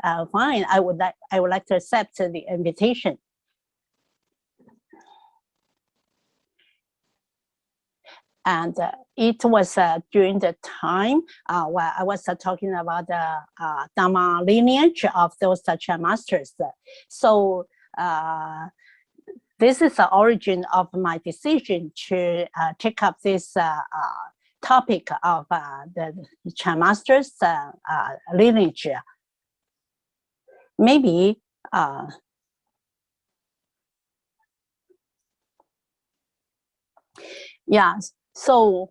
fine. I would like to accept the invitation. And it was during the time where I was talking about the Dharma lineage of those Chan masters. So this is the origin of my decision to take up this topic of the Chan masters lineage. Maybe yeah. So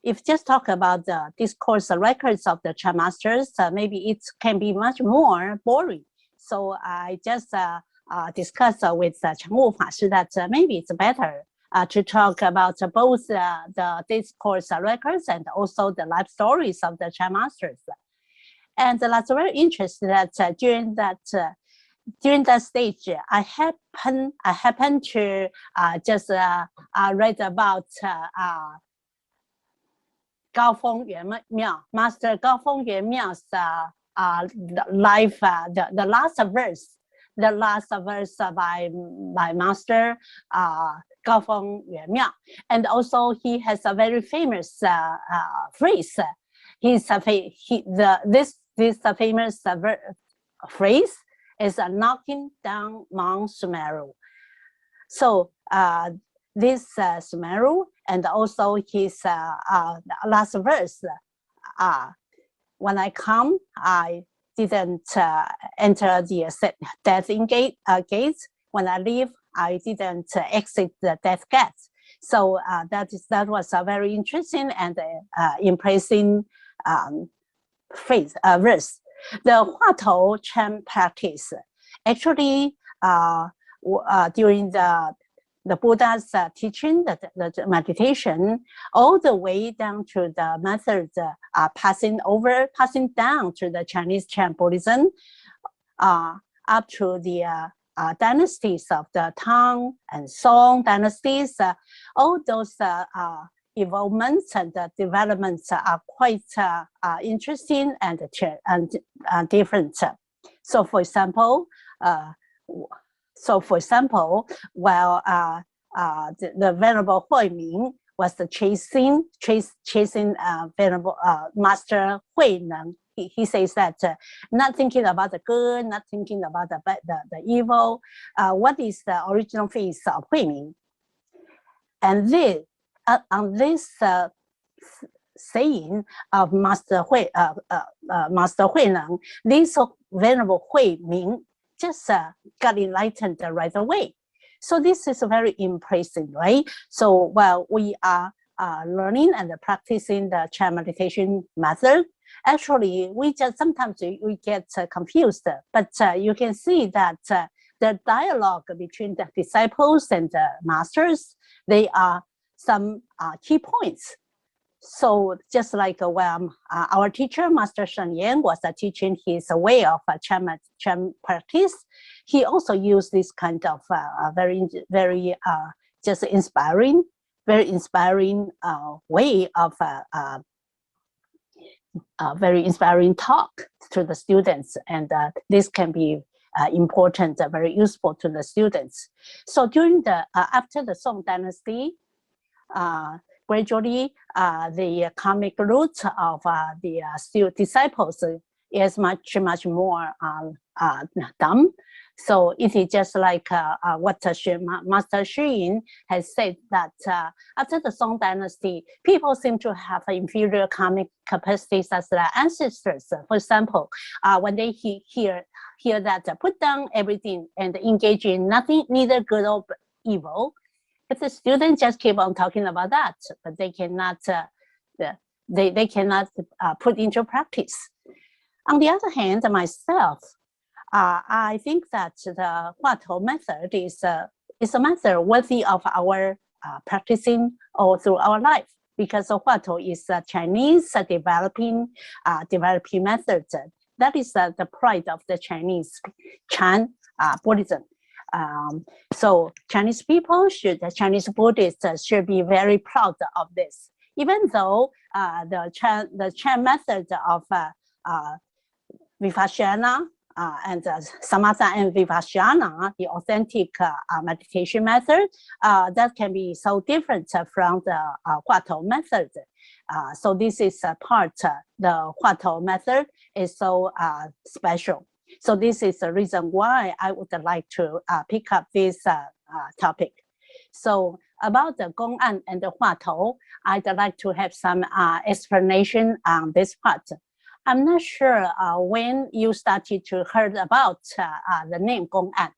if just talk about the discourse records of the Chan masters, maybe it can be much more boring. So I just discussed with Cheng Wu Fashi that maybe it's better to talk about both the discourse records and also the life stories of the Chan masters. And that's very interesting that during that stage, I happened to just read about Gaofeng Yuanmiao, Master Gaofeng Yuanmiao's life, the last verse by Master Gaofeng Yuanmiao, and also he has a very famous phrase. This famous phrase is knocking down Mount Sumeru. So this Sumeru and also his last verse, when I come, I didn't enter the death gates. When I leave, I didn't exit the death gates. So that was a very interesting and impressive verse. The Huatou Chan practice actually during the Buddha's teaching, the meditation, all the way down to the methods passing down to the Chinese Chan Buddhism, up to the dynasties of the Tang and Song dynasties. All those evolvements and developments are quite interesting and different. So, for example, while the Venerable Huiming was chasing Venerable Master Huineng, he says that not thinking about the good, not thinking about the evil. What is the original face of Huiming? And this on this saying of Master Huineng, this Venerable Huiming just got enlightened right away. So this is very impressive, right? So while we are learning and practicing the Chan meditation method, actually we just sometimes we get confused, but you can see that the dialogue between the disciples and the masters, they are some key points. So just like when our teacher, Master Shen Yan, was teaching his way of Chan practice, he also used this kind of very just inspiring, very inspiring way of very inspiring talk to the students, and this can be important, very useful to the students. So during the after the Song Dynasty, gradually the karmic root of the disciples is much more dumb. So it is just like what Master Xu has said, that after the Song Dynasty, people seem to have inferior karmic capacities as their ancestors. For example, when they hear that put down everything and engage in nothing, neither good or evil, if the students just keep on talking about that, but they cannot they cannot put into practice. On the other hand, myself, I think that the Huatou method is a method worthy of our practicing all through our life, because Huatou is a Chinese developing method. That is the pride of the Chinese Chan Buddhism. So Chinese people Chinese Buddhists should be very proud of this. even though the Chan method of Vipassana and Samatha and Vipassana, the authentic meditation method, that can be so different from the Huatou method. So this is a part, the Huatou method is so special. So this is the reason why I would like to pick up this topic. So about the Gong'an and the Huatou, I'd like to have some explanation on this part. I'm not sure when you started to heard about the name Gong'an.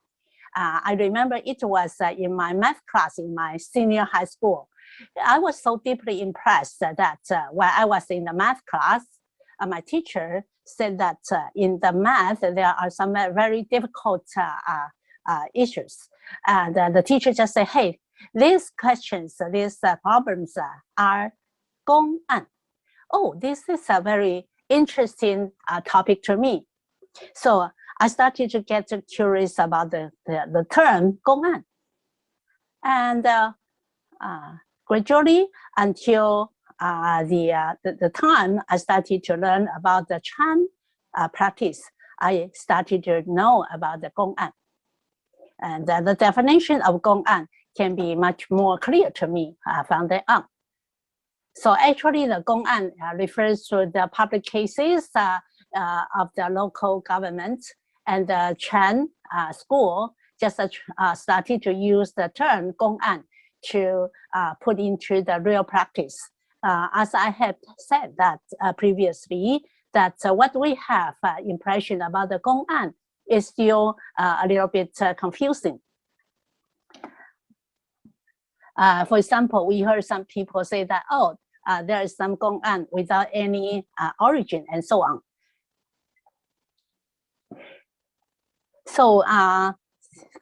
I remember it was in my math class in my senior high school. I was so deeply impressed that while I was in the math class, my teacher said that in the math, there are some very difficult issues. And the teacher just said, hey, these questions, these problems are Gong'an. Oh, this is a very interesting topic to me. So I started to get curious about the term Gong'an. And gradually, until the time I started to learn about the Chan practice, I started to know about the Gong'an. And the definition of Gong'an can be much more clear to me from then on. So actually, the Gong'an refers to the public cases of the local government, and the Chan school just started to use the term Gong'an to put into the real practice. As I have said that previously, that what we have impression about the Gong'an is still a little bit confusing. For example, we heard some people say that, oh, there is some Gong'an without any origin and so on. So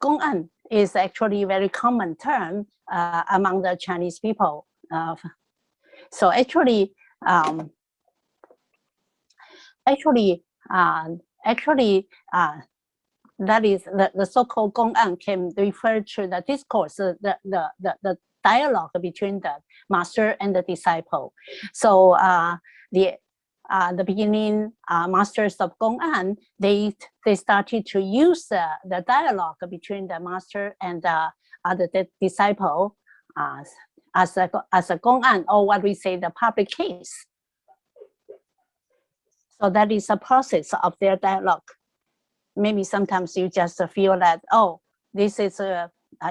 Gong'an is actually a very common term among the Chinese people. So actually, that is the so-called Gong'an can refer to the discourse, the dialogue between the master and the disciple. So the beginning masters of Gong'an, they started to use the dialogue between the master and the disciple as a Gong'an, or what we say the public case. So that is a process of their dialogue. Maybe sometimes you just feel that, oh, this is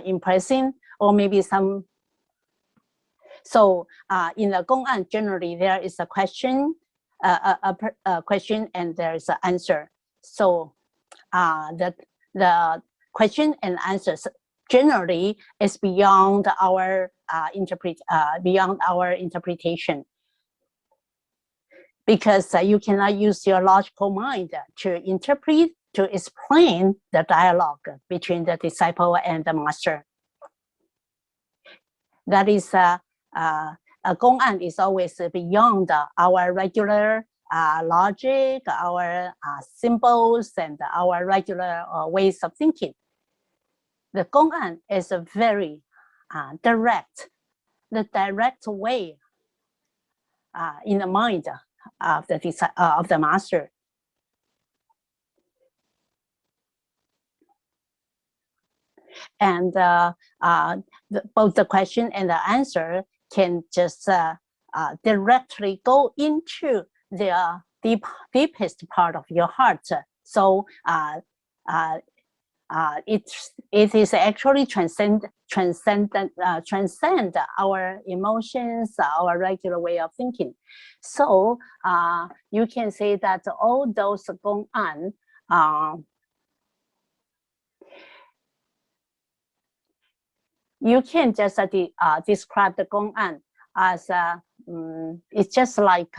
impressive, or maybe some. So in the Gong'an, generally there is a question, a question, and there is an answer. So the question and answers generally is beyond our interpretation, because you cannot use your logical mind to interpret, to explain the dialogue between the disciple and the master. That is a Gong'an is always beyond our regular logic, our symbols, and our regular ways of thinking. The Gong'an is a very direct way in the mind of the master. And both the question and the answer can just directly go into the deepest part of your heart. So it is actually transcend our emotions, our regular way of thinking. So you can say that all those Gong'an you can just describe the Gong'an as it's just like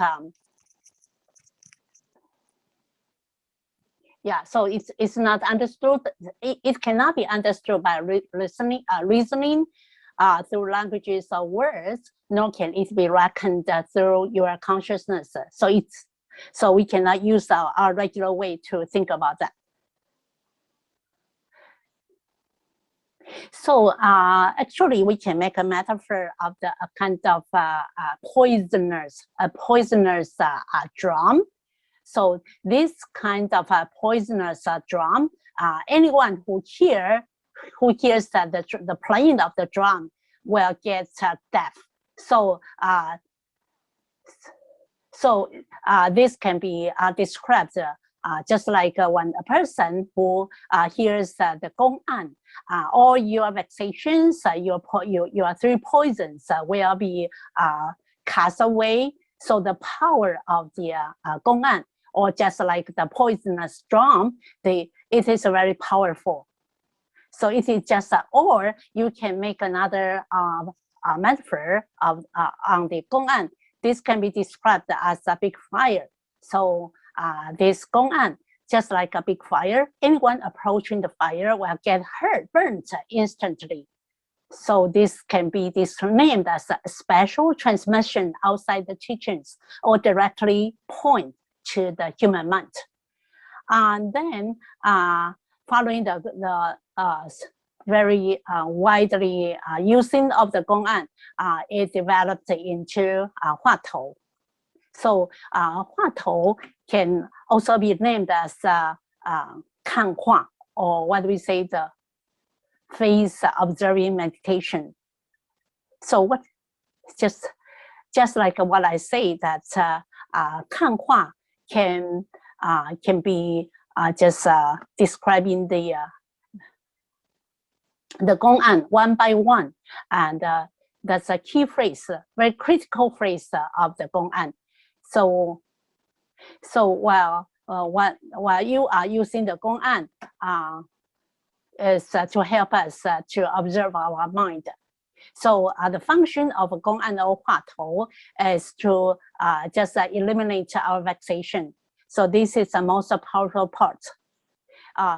yeah. So it's not understood. It cannot be understood by reasoning through languages or words, nor can it be reckoned through your consciousness. So we cannot use our regular way to think about that. So actually, we can make a metaphor of the a kind of poisonous drum. So this kind of poisonous drum, anyone who hears the playing of the drum will get deaf. So this can be described just like when a person who hears the Gong'an, all your vexations, your 3 poisons will be cast away. So the power of the Gong'an, or just like the poisonous drum, it is very powerful. So it is just, or you can make another metaphor of on the Gong'an. This can be described as a big fire. So this Gong'an, just like a big fire, anyone approaching the fire will get burnt instantly. So this can be named as a special transmission outside the teachings, or directly point to the human mind. And then following the very widely using of the Gong'an, it developed into Huatou. So Huatou can also be named as kan hua, or what we say, the face observing meditation. So what just like what I say, that kan hua can be just describing the Gong'an one by one, and that's a key phrase, very critical phrase of the Gong'an. So while you are using the Gong'an, is to help us to observe our mind. So the function of Gong'an or Huatou is to just eliminate our vexation. So this is the most powerful part.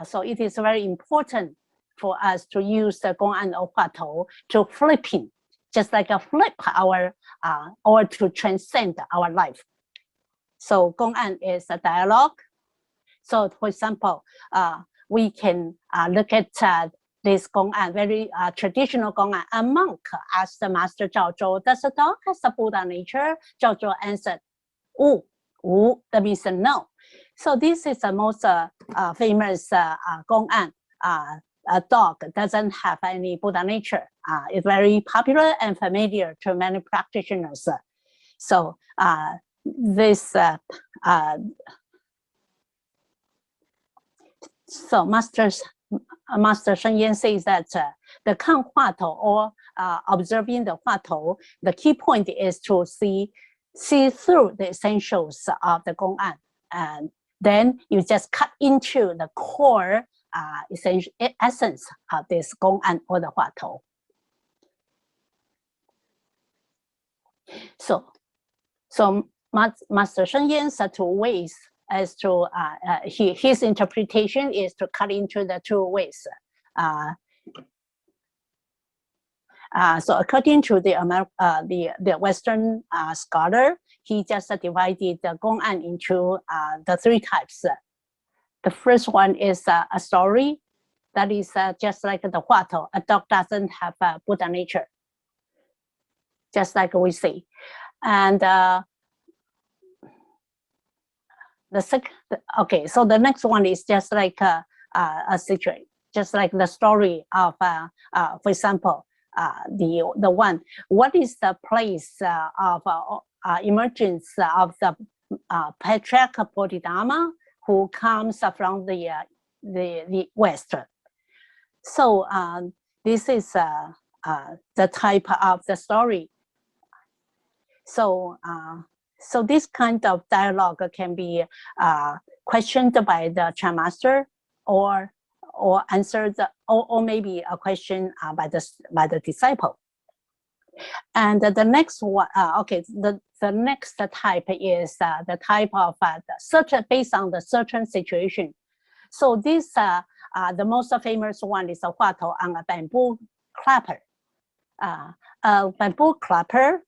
So it is very important for us to use the Gong'an or Huatou to flipping, just like a flip our, or to transcend our life. So Gong'an is a dialogue. So for example, we can look at this Gong'an, very traditional Gong'an. A monk asked the master Zhao Zhou, does a dog have a Buddha nature? Zhao Zhou answered, wu, that means no. So this is the most famous Gong'an. A dog doesn't have any Buddha nature. It's very popular and familiar to many practitioners. So this so Master Shen Yan says that the kan Huatou, or observing the Huatou, the key point is to see through the essentials of the Gong'an, and then you just cut into the core essence of this Gong'an or the Huatou. So Master Shen Yan's 2 ways as to his interpretation is to cut into the 2 ways. So according to the Western scholar, he just divided the Gong'an into the 3 types. The first one is a story, that is just like the Huatou. A dog doesn't have a Buddha nature, just like we say. And so the next one is just like a situation, just like the story of, for example, the one, what is the place of emergence of the patriarch Bodhidharma who comes from the West? So this is the type of the story. So this kind of dialogue can be questioned by the Chan master, or answered, or maybe a question by the disciple. And the next one, the next type is the type of based on the certain situation. So this the most famous one is a Huatou on a bamboo clapper. A bamboo clapper.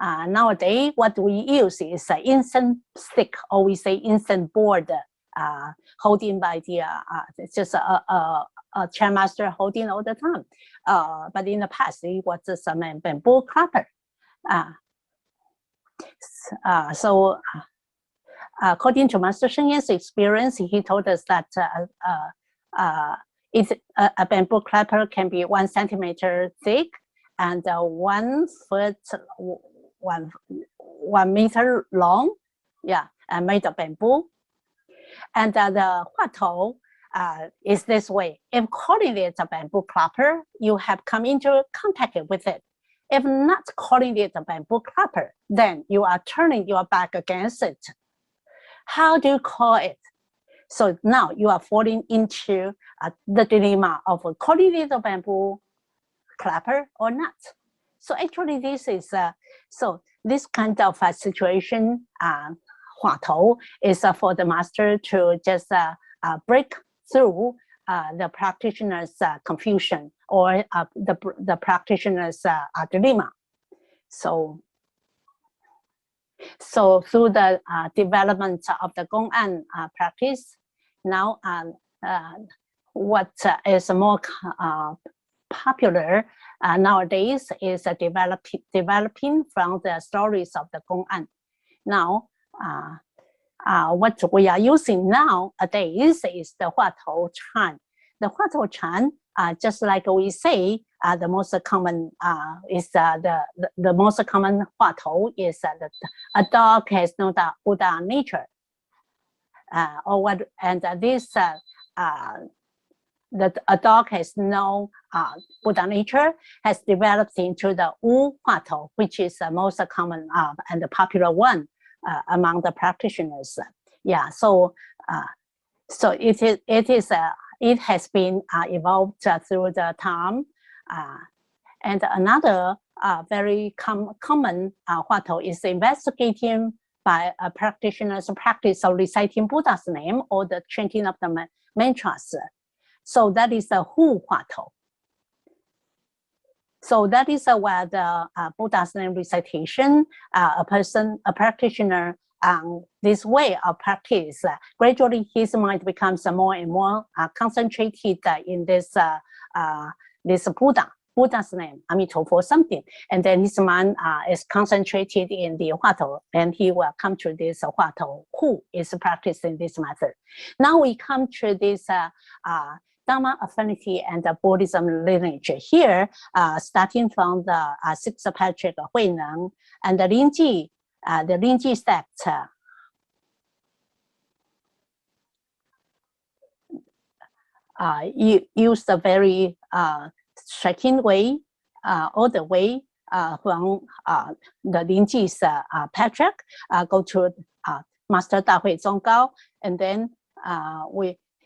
Nowadays, what we use is an incense stick, or we say incense board, holding by the just chair master holding all the time. But in the past, it was some bamboo clapper. So according to Master Sheng Yan's experience, he told us that a bamboo clapper can be 1 centimeter thick and 1 foot, 1 meter long, yeah, and made of bamboo. And the Huatou is this way. If calling it a bamboo clapper, you have come into contact with it. If not calling it a bamboo clapper, then you are turning your back against it. How do you call it? So now you are falling into the dilemma of calling it a bamboo clapper or not. So actually this is, so this kind of situation, Huatou, is for the master to just break through the practitioner's confusion or the practitioner's dilemma. So through the development of the Gong'an practice, now what is more popular nowadays is developing from the stories of the Gong'an. Now, what we are using nowadays is the Huatou Chan. The Huatou Chan, just like we say, the most common is the most common Huatou is that a dog has no Buddha nature, or what, and this that a dog has no Buddha nature has developed into the Wu Huatou, which is the most common and the popular one among the practitioners. Yeah, so it has been evolved through the time. And another very common Huatou is investigating by a practitioner's practice of reciting Buddha's name or the chanting of the mantras. So that is the Hu Huatou. So that is where the Buddha's name recitation, a practitioner, this way of practice, gradually his mind becomes more and more concentrated in this Buddha's name, Amitabha or something, and then his mind is concentrated in the Huatou, and he will come to this Huatou who is practicing this method. Now we come to this Dharma affinity and the Buddhism lineage here, starting from the Sixth Patriarch Huineng and the Lingji sect. Used a very striking way, all the way from the Lingji's patriarch, go to Master Dahui Zonggao, and then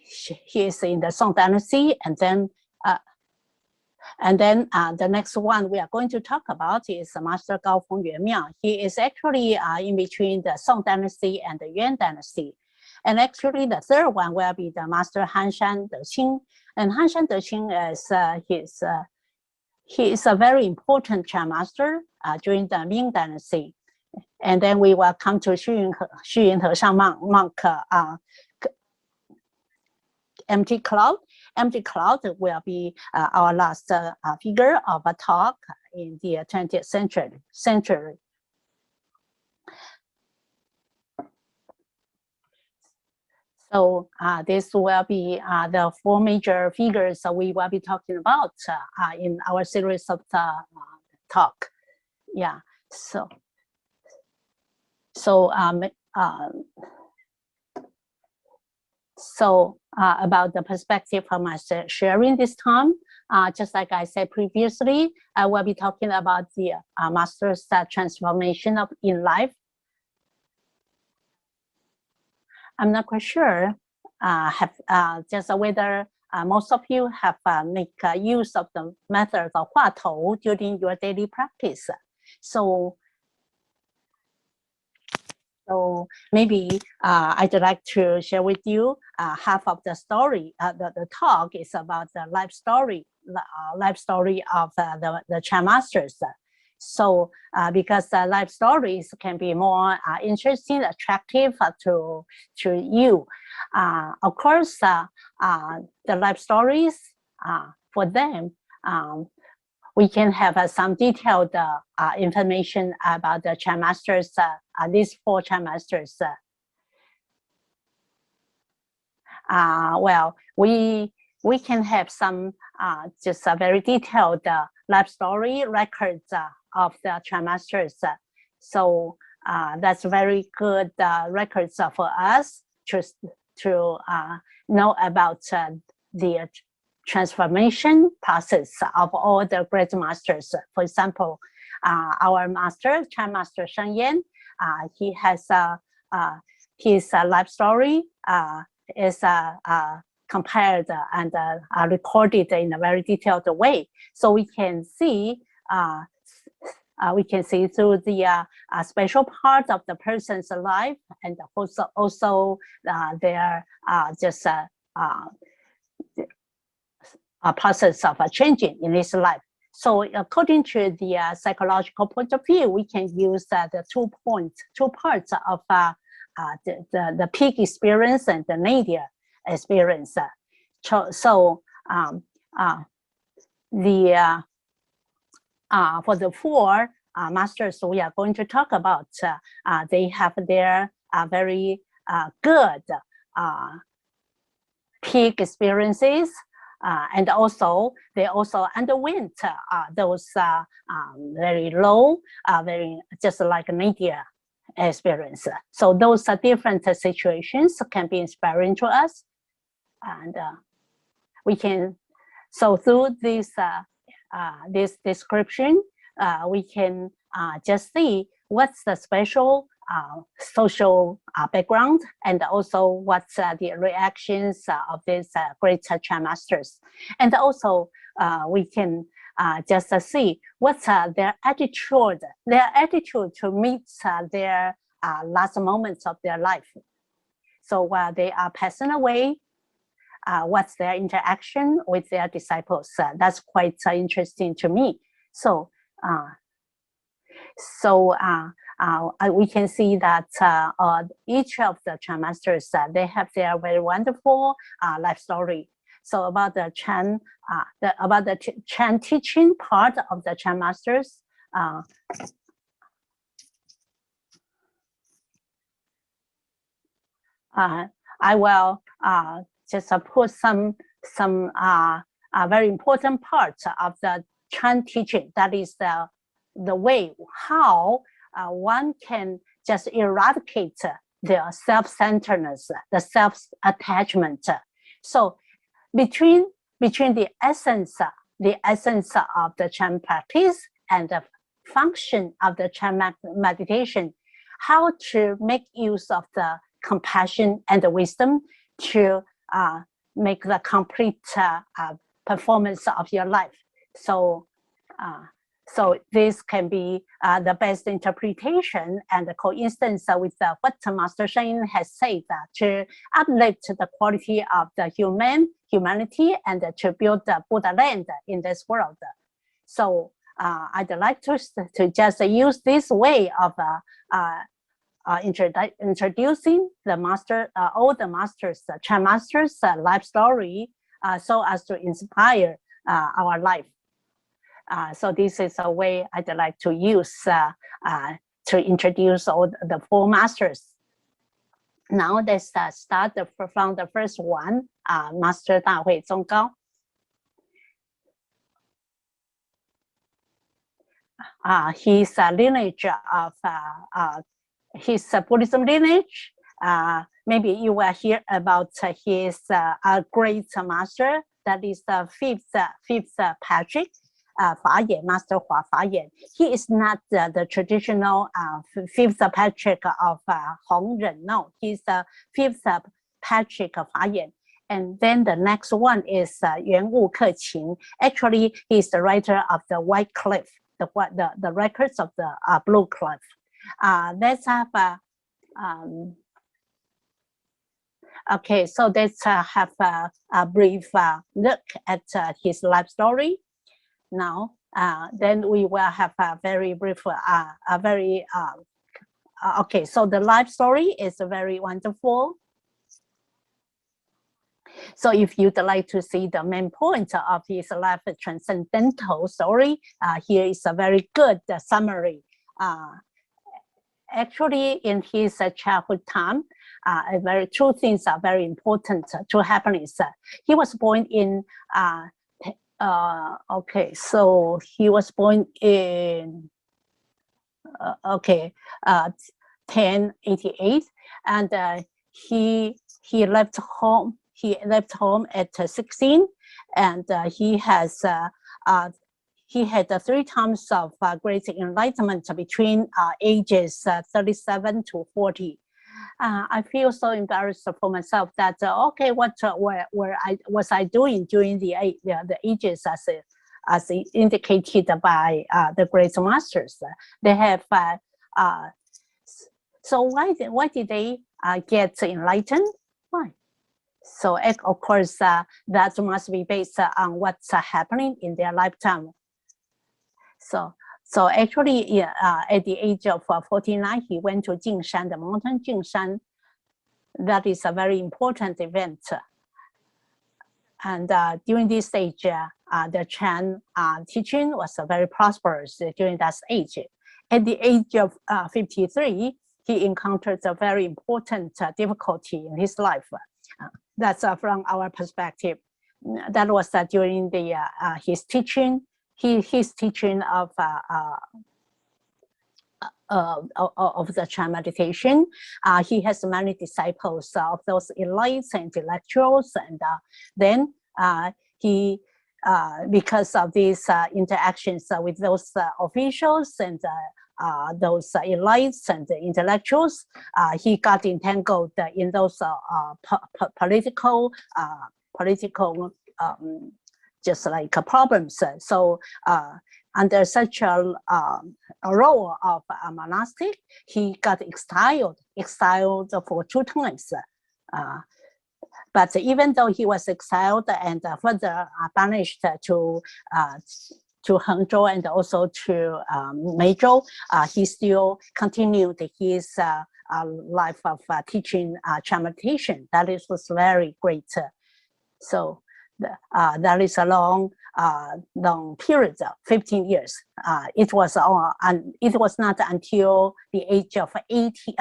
he is in the Song Dynasty, and then the next one we are going to talk about is Master Gao Feng Yuan Miao. He is actually in between the Song Dynasty and the Yuan Dynasty. And actually the third one will be the Master Han Shan Deqing. And Han Shan Deqing is he is a very important Chan master during the Ming Dynasty. And then we will come to Xu Yunhe monk, Empty Cloud. Empty Cloud will be our last figure of a talk in the 20th century. So this will be the 4 major figures we will be talking about in our series of talk. Yeah, so about the perspective of my sharing this time, just like I said previously, I will be talking about the master's transformation in life. I'm not quite sure just whether most of you have make use of the method of Huatou during your daily practice. So maybe I'd like to share with you half of the story. The talk is about the life story of the Chan masters. So because life stories can be more interesting, attractive to you. Of course, the life stories for them, we can have some detailed information about the Chan masters, these 4 Chan masters. Well, we can have some just a very detailed life story records of the Chan masters. So that's very good records for us to know about the transformation process of all the great masters. For example, our master, Chan Master Sheng Yan, he has his life story is compared and recorded in a very detailed way. So we can see through the special part of the person's life, and also their just a process of changing in his life. So according to the psychological point of view, we can use the 2 parts of the peak experience and the nadir experience. So for the 4 masters we are going to talk about, they have their very good peak experiences, and also they also underwent those very low, very just like nadir experience. So those different situations can be inspiring to us, and we can. So through this description, we can just see what's the special social background, and also what's the reactions of these great Chan masters, and also we can just see what's their attitude to meet their last moments of their life. So while they are passing away, what's their interaction with their disciples? That's quite interesting to me. So we can see that each of the Chan masters, they have their very wonderful life story. So about the Chan, Chan teaching part of the Chan masters, I will just put some very important parts of the Chan teaching. That is the way how one can just eradicate the self-centeredness, the self-attachment. So between the essence of the Chan practice and the function of the Chan meditation, how to make use of the compassion and the wisdom to make the complete performance of your life. So this can be the best interpretation and the coincidence with what Master Sheng has said, to uplift the quality of the humanity and to build the Buddha land in this world. So I'd like to just use this way of introducing the master, all the masters, Chan masters' life story, so as to inspire our life. So this is a way I'd like to use to introduce all the 4 masters. Now let's start from the first one, Master Dahui Zonggao. His lineage of his Buddhism lineage. Maybe you will hear about his great master, that is the fifth Patrick, Fa Yan, Master Hua Fa Yan. He is not the traditional 5th Patrick of Hong Ren. No, he's the 5th Patrick of Fa Yan. And then the next one is Yuan Wu Ke Qin. Actually, he's the writer of the White Cliff, the records of the Blue Cliff. Let's have okay, so let's have a brief look at his life story. Now, then we will have a very brief, okay, so the life story is very wonderful. So if you'd like to see the main point of his life transcendental story, here is a very good summary. Actually, in his childhood time, very two things are very important to happiness. He was born in okay, so he was born in 1088, and he left home. He left home at 16, and he had 3 times of great enlightenment between ages 37 to 40. I feel so embarrassed for myself that okay, what was I doing during the ages as indicated by the great masters? They have so why did they get enlightened? Why? So of course that must be based on what's happening in their lifetime. So actually, at the age of 49, he went to Jingshan, the mountain Jingshan. That is a very important event. And during this stage, the Chan teaching was very prosperous during that age. At the age of 53, he encountered a very important difficulty in his life. That's from our perspective. That was during his teaching. His teaching of the Chan meditation. He has many disciples of those elites and intellectuals, and then he, because of these interactions with those officials and those elites and intellectuals, he got entangled in those political just like problems. So under such a role of a monastic, he got exiled for 2 times. But even though he was exiled and further banished to Hangzhou and also to Meizhou, he still continued his life of teaching Chan meditation. That was very great. So that is a long period, 15 years. It was not until the age of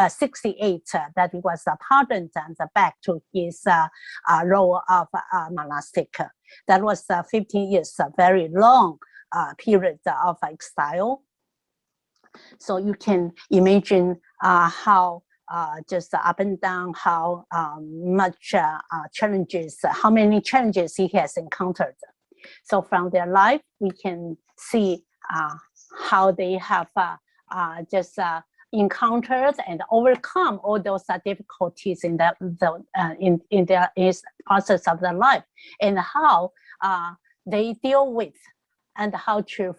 68 that he was pardoned and back to his role of monastic. That was 15 years, a very long period of exile. So you can imagine how just up and down, how much challenges, how many challenges he has encountered. So from their life, we can see how they have just encountered and overcome all those difficulties in their process of their life, and how they deal with and how to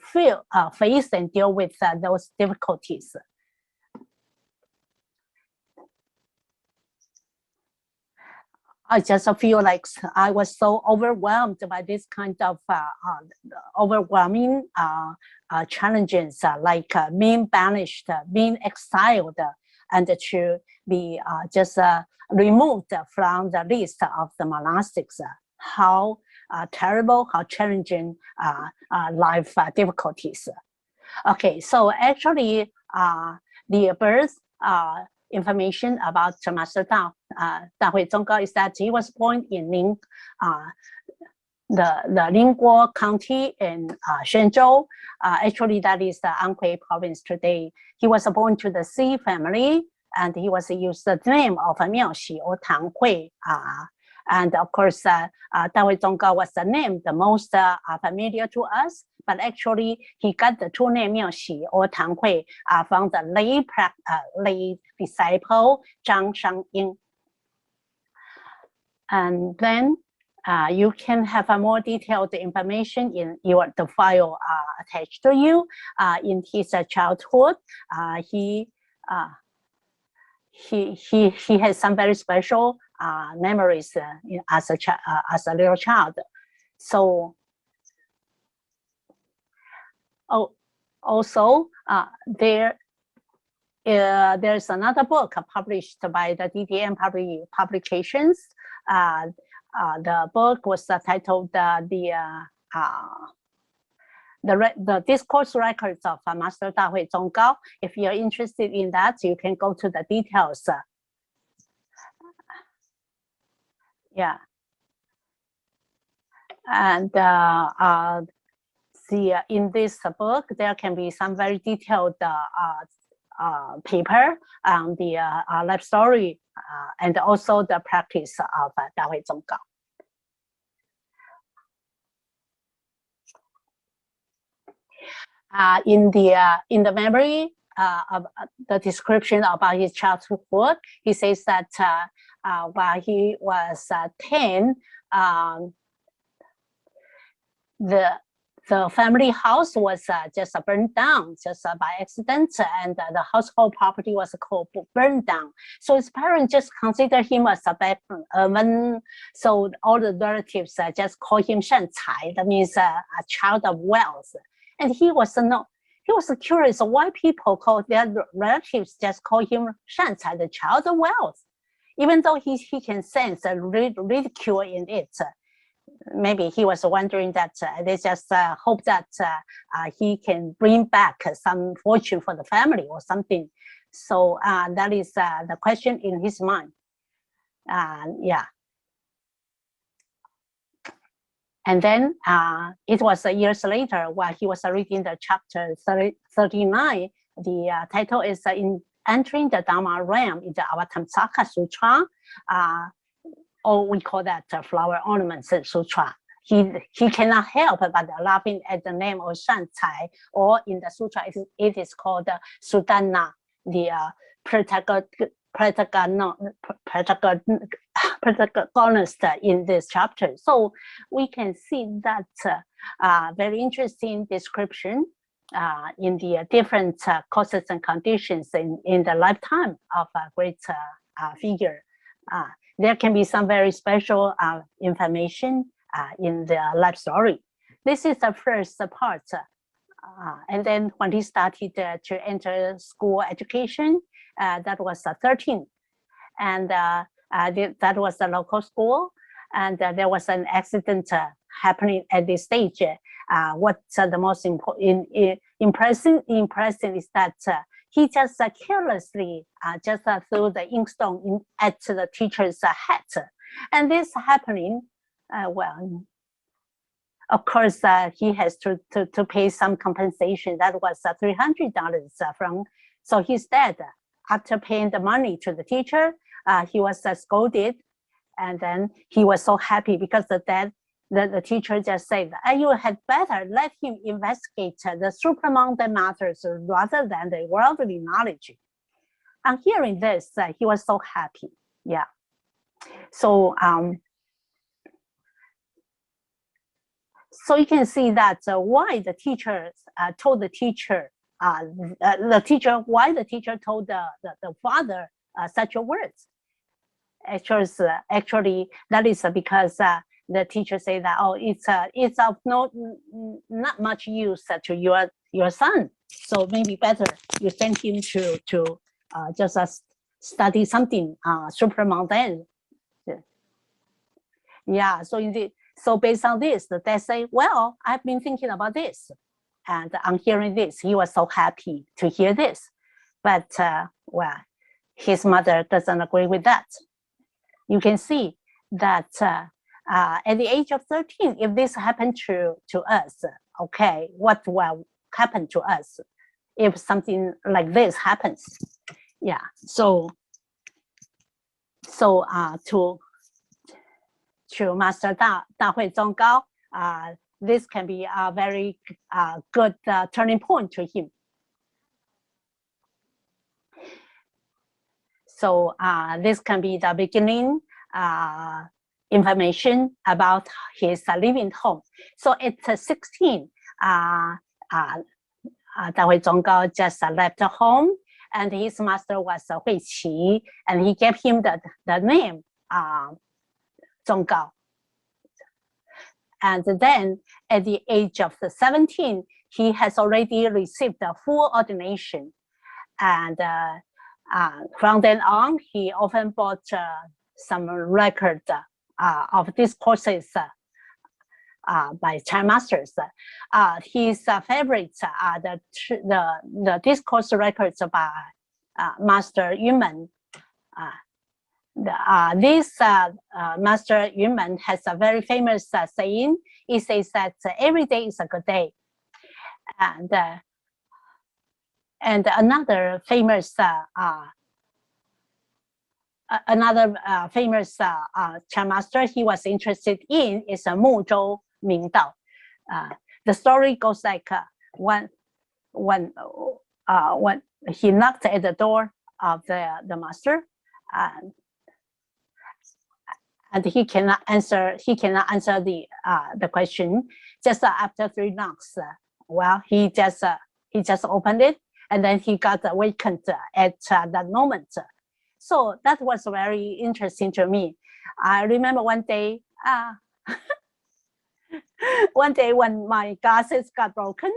face and deal with those difficulties. I just feel like I was so overwhelmed by this kind of overwhelming challenges, like being banished, being exiled, and to be just removed from the list of the monastics. How terrible, how challenging life difficulties. Okay, so actually the birth information about Master Dao, Dahui Zongge, is that he was born in the Ningguo County in Shenzhou. Actually, that is the Anhui province today. He was born to the Si family, and he was used the name of Miaoxi or Tang Hui. And of course, Dahui Zongge was the name the most familiar to us. But actually, he got the 2 names, Miaoxi or Tang Hui, from the lay disciple Zhang Shangying. And then you can have a more detailed information in the file attached to you. In his childhood, he has some very special memories as a little child. So also there's another book published by the DDM publications. the book was titled the discourse records of Master Dahui Zonggao. If you're interested in that, you can go to the details. Yeah. And in this book, there can be some very detailed paper on the life story and also the practice of Dahui Zonggao. In the memory of the description about his childhood, he says that while he was 10, the family house was just burned down just by accident, and the household property was burned down. So his parents just consider him as a bad omen. So all the relatives just call him 善财, that means a child of wealth. And he was curious why people call their relatives just call him 善财, the child of wealth, even though he can sense a ridicule in it. Maybe he was wondering that they just hope that he can bring back some fortune for the family or something. So that is the question in his mind. Yeah. And then it was years later while he was reading the chapter 39. The title is in Entering the Dharma Realm in the Avatamsaka Sutra. Or we call that flower ornaments sutra. He cannot help but laughing at the name of 善财, or in the sutra it is called Sudana, the protagonist in this chapter. So we can see that very interesting description in the different causes and conditions in the lifetime of a great figure. There can be some very special information in the life story. This is the first part. And then when he started to enter school education, that was 13. And that was the local school. And there was an accident happening at this stage. What's the most impressive is that he just carelessly just threw the inkstone at the teacher's head. And this happening, well, of course, he has to pay some compensation. That was $300 from. So instead, after paying the money to the teacher, he was scolded. And then he was so happy because the teacher just said, you had better let him investigate the supramountain matters rather than the worldly knowledge. On hearing this, he was so happy. Yeah. So you can see that why the teacher told the teacher, why the teacher told the father such a words. Actually, that is because the teacher say that, oh, it's of not much use to your son. So maybe better you send him to just study something supramountain. Yeah. So based on this, they say, well, I've been thinking about this, and on hearing this, he was so happy to hear this. But well, his mother doesn't agree with that. You can see that at the age of 13, if this happened to us, okay, what will happen to us if something like this happens? Yeah. So to Master Dahui Zonggao, this can be a very good turning point to him. So this can be the beginning information about his living home. So at 16, Dahui Zonggao just left home, and his master was Hui Qi, and he gave him the name Zonggao. And then at the age of 17, he has already received a full ordination. And from then on, he often bought some record of discourses by Chan masters. His favorites are the discourse records by Master Yunmen. This Master Yunmen has a very famous saying. He says that every day is a good day. And another famous Chan master he was interested in is Muzhou Mingdao. The story goes like when he knocked at the door of the master, and he cannot answer the question. Just after 3 knocks, well, he just opened it, and then he got awakened at that moment. So that was very interesting to me. I remember one day when my glasses got broken,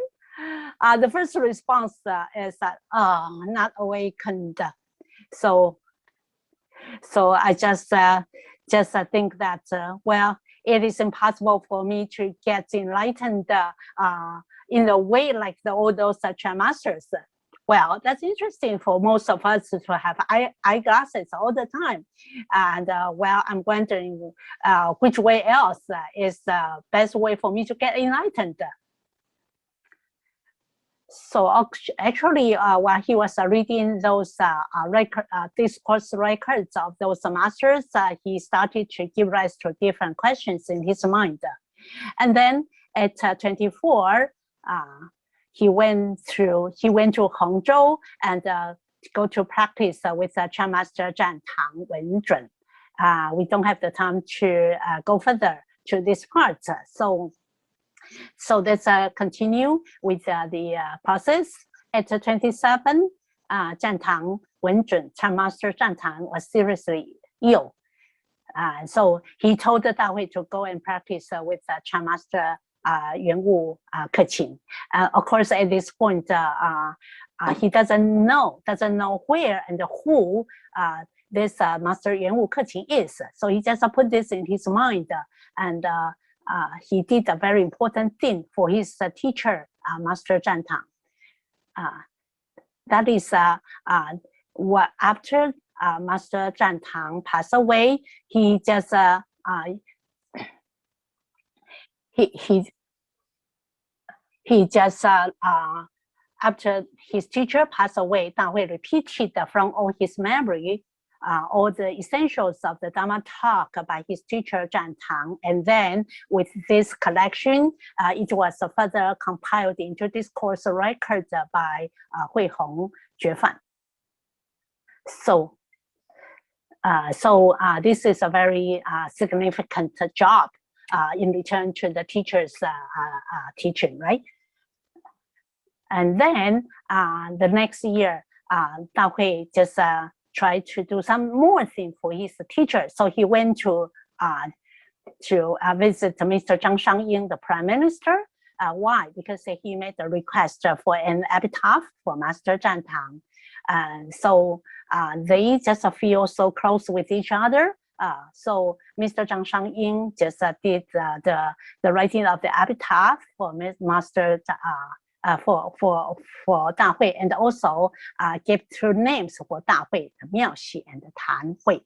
the first response is that not awakened. So I just think that well, it is impossible for me to get enlightened in a way like all those Chan masters. Well, that's interesting for most of us to have eyeglasses all the time. And well, I'm wondering which way else is the best way for me to get enlightened. So actually, while he was reading those discourse records of those masters, he started to give rise to different questions in his mind. And then at 24, he went to Hangzhou and go to practice with Chan Master Zhan Tang Wenzhun. We don't have the time to go further to this part. So let's continue with the process. At 27, Zhan Tang Wenzhun, Chan Master Zhan Tang, was seriously ill. So he told the Dahui to go and practice with Chan Master Yuanwu Keqin. Of course, at this point, he doesn't know where and who this Master Yuanwu Keqin is. So he just put this in his mind, and he did a very important thing for his teacher, Master Zhan Tang. That is what after Master Zhan Tang passed away, he just he just after his teacher passed away, Dahui repeated from all his memory all the essentials of the Dharma talk by his teacher Zhan Tang, and then with this collection, it was further compiled into discourse records by Hui Hong Juefan. So this is a very significant job in return to the teacher's teaching, right? And then the next year, Dahui just tried to do some more thing for his teacher. So he went to visit Mr. Zhang Shangying, the prime minister. Why? Because he made a request for an epitaph for Master Zhan Tang. So they just feel so close with each other. So Mr. Zhang Shangying just did the writing of the epitaph for Master for Dahui, and also gave 2 names for Dahui, Miaoxi and Tan Hui.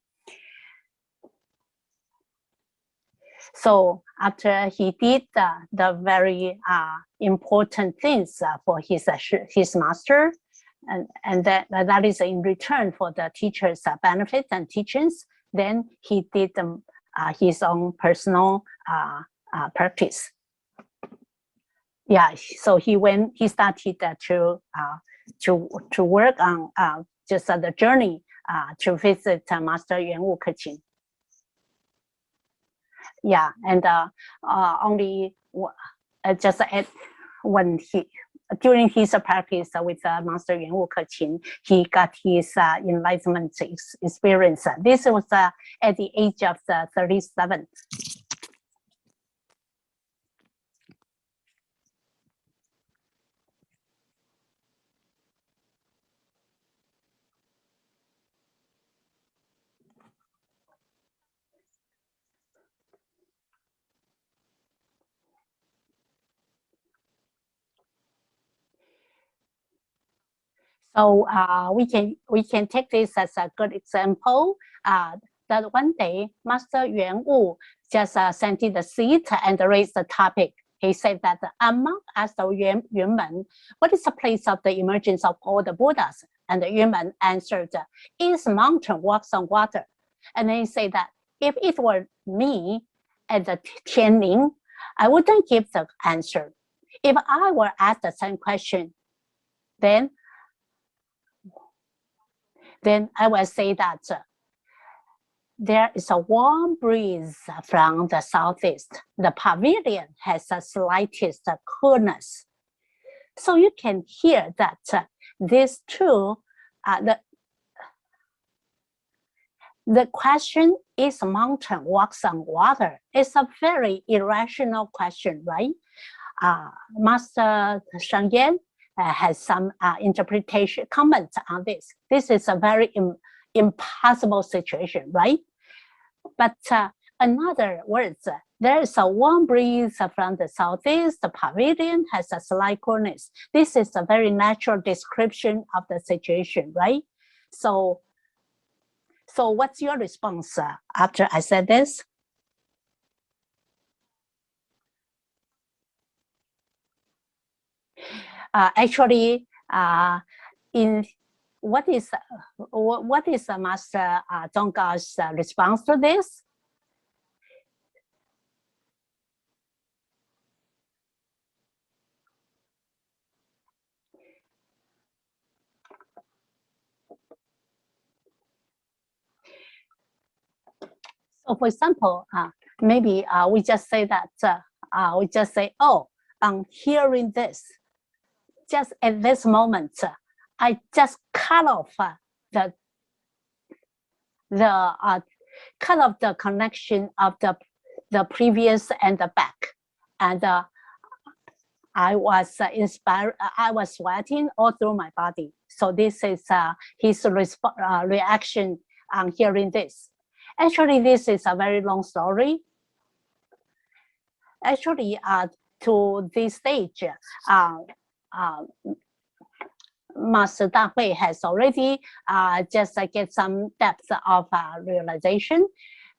So after he did the very important things for his master, and that is in return for the teacher's benefits and teachings, then he did his own personal practice. Yeah, so he started to work on just the journey to visit Master Yuanwu Keqin. Yeah, and only just when during his practice with Master Yuanwu Keqin, he got his enlightenment experience. This was at the age of 37. So we can take this as a good example. That one day, Master Yuan Wu just sent in the seat and raised the topic. He said that among us, the Yuanmen, what is the place of the emergence of all the Buddhas? And the Yuanmen answered, is mountain walks on water. And then he said that if it were me at the Tianling, I wouldn't give the answer. If I were asked the same question, then I will say that there is a warm breeze from the southeast. The pavilion has the slightest coolness. So you can hear that these two, the question is mountain walks on water. It's a very irrational question, right? Master Shangyan has some interpretation comments on this. This is a very impossible situation, right? But in other words, there is a warm breeze from the southeast. The pavilion has a slight coolness. This is a very natural description of the situation, right? So what's your response after I said this? Actually, in what is Master Zhonggao's response to this? So, for example, maybe we just say that oh, on hearing this, just at this moment, I just cut off the connection of the previous and the back, and I was inspired. I was sweating all through my body. So this is his reaction on hearing this. Actually, this is a very long story. Actually, to this stage, Master Dahui has already just get some depth of realization.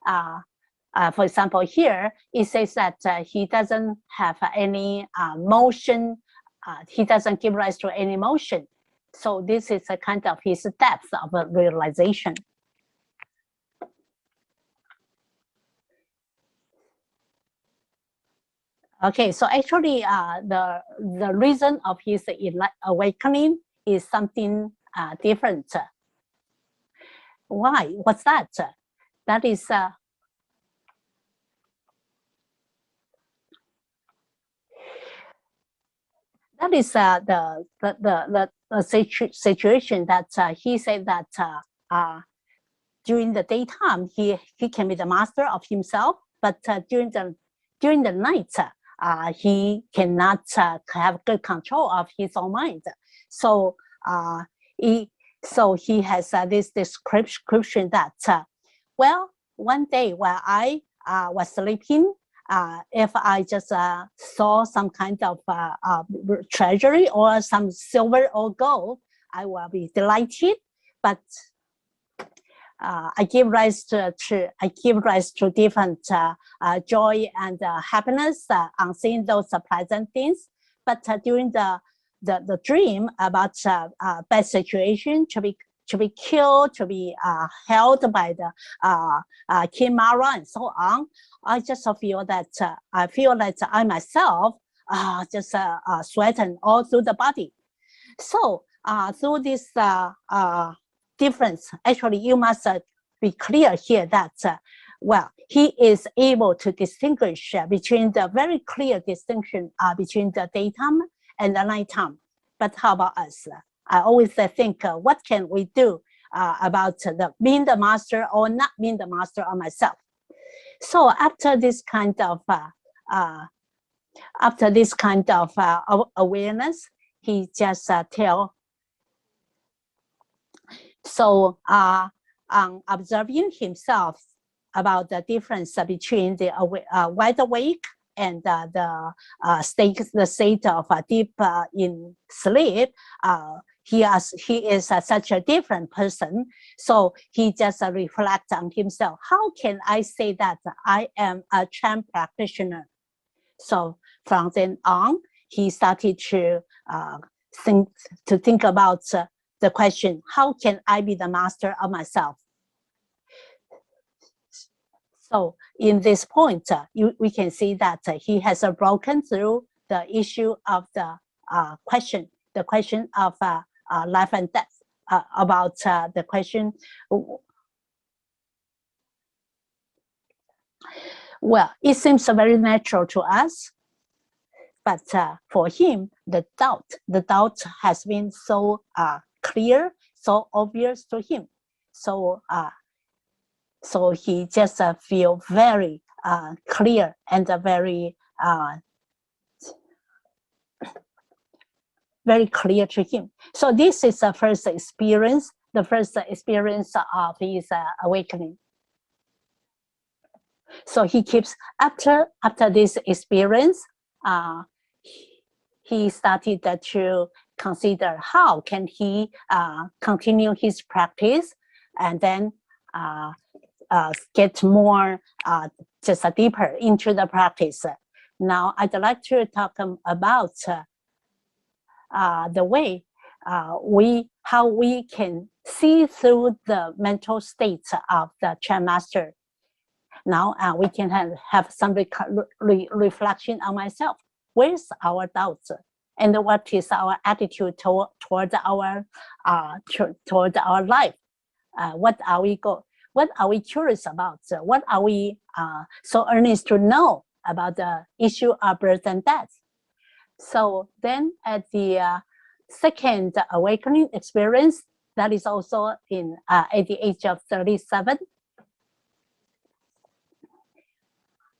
For example, here it says that he doesn't have any motion. He doesn't give rise to any motion. So this is a kind of his depth of realization. Okay, so actually, the reason of his awakening is something different. Why? What's that? That is the situation that he said that during the daytime he can be the master of himself, but during the night he cannot have good control of his own mind. So he has this description that well, one day while I was sleeping, if I just saw some kind of treasury or some silver or gold, I will be delighted. But I give rise to different joy and happiness on seeing those pleasant things. But during the dream about bad situation, to be killed, to be held by the King Mara and so on, I just feel that I myself just sweating all through the body. So through this difference, actually, you must be clear here that well, he is able to distinguish between the very clear distinction between the daytime and the nighttime. But how about us? I always think, what can we do about being the master or not being the master of myself? So after this kind of awareness, he just tell. So observing himself about the difference between the wide awake and the state of deep in sleep, he is such a different person. So he just reflects on himself. How can I say that I am a Chan practitioner? So from then on, he started to think about the question, how can I be the master of myself? So in this point, we can see that he has broken through the issue of the question of life and death, about the question. Well, it seems very natural to us, but for him, the doubt has been so clear, so obvious to him. So so he just feel very clear and very clear to him. So this is the first experience of his awakening. So he keeps, after this experience, he started to consider how can he continue his practice, and then get more just deeper into the practice. Now I'd like to talk about the way how we can see through the mental states of the Chan master. Now we can have some reflection on myself. Where's our doubts, and what is our attitude toward our life? What are we curious about? What are we so earnest to know about the issue of birth and death? So then at the second awakening experience, that is also at the age of 37.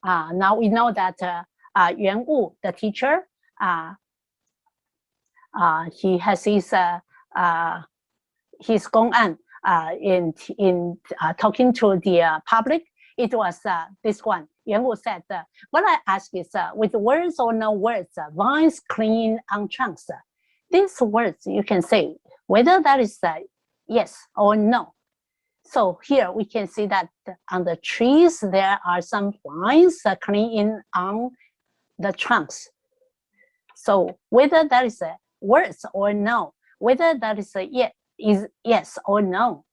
Now we know that Yuan Wu, the teacher, he has his Gong'an in talking to the public. It was this one. Yuan Wu said, what I ask is, with words or no words, vines clean on trunks. These words you can say whether that is yes or no. So here we can see that on the trees there are some vines clinging on the trunks. So whether that is words or no, whether that is yes or no.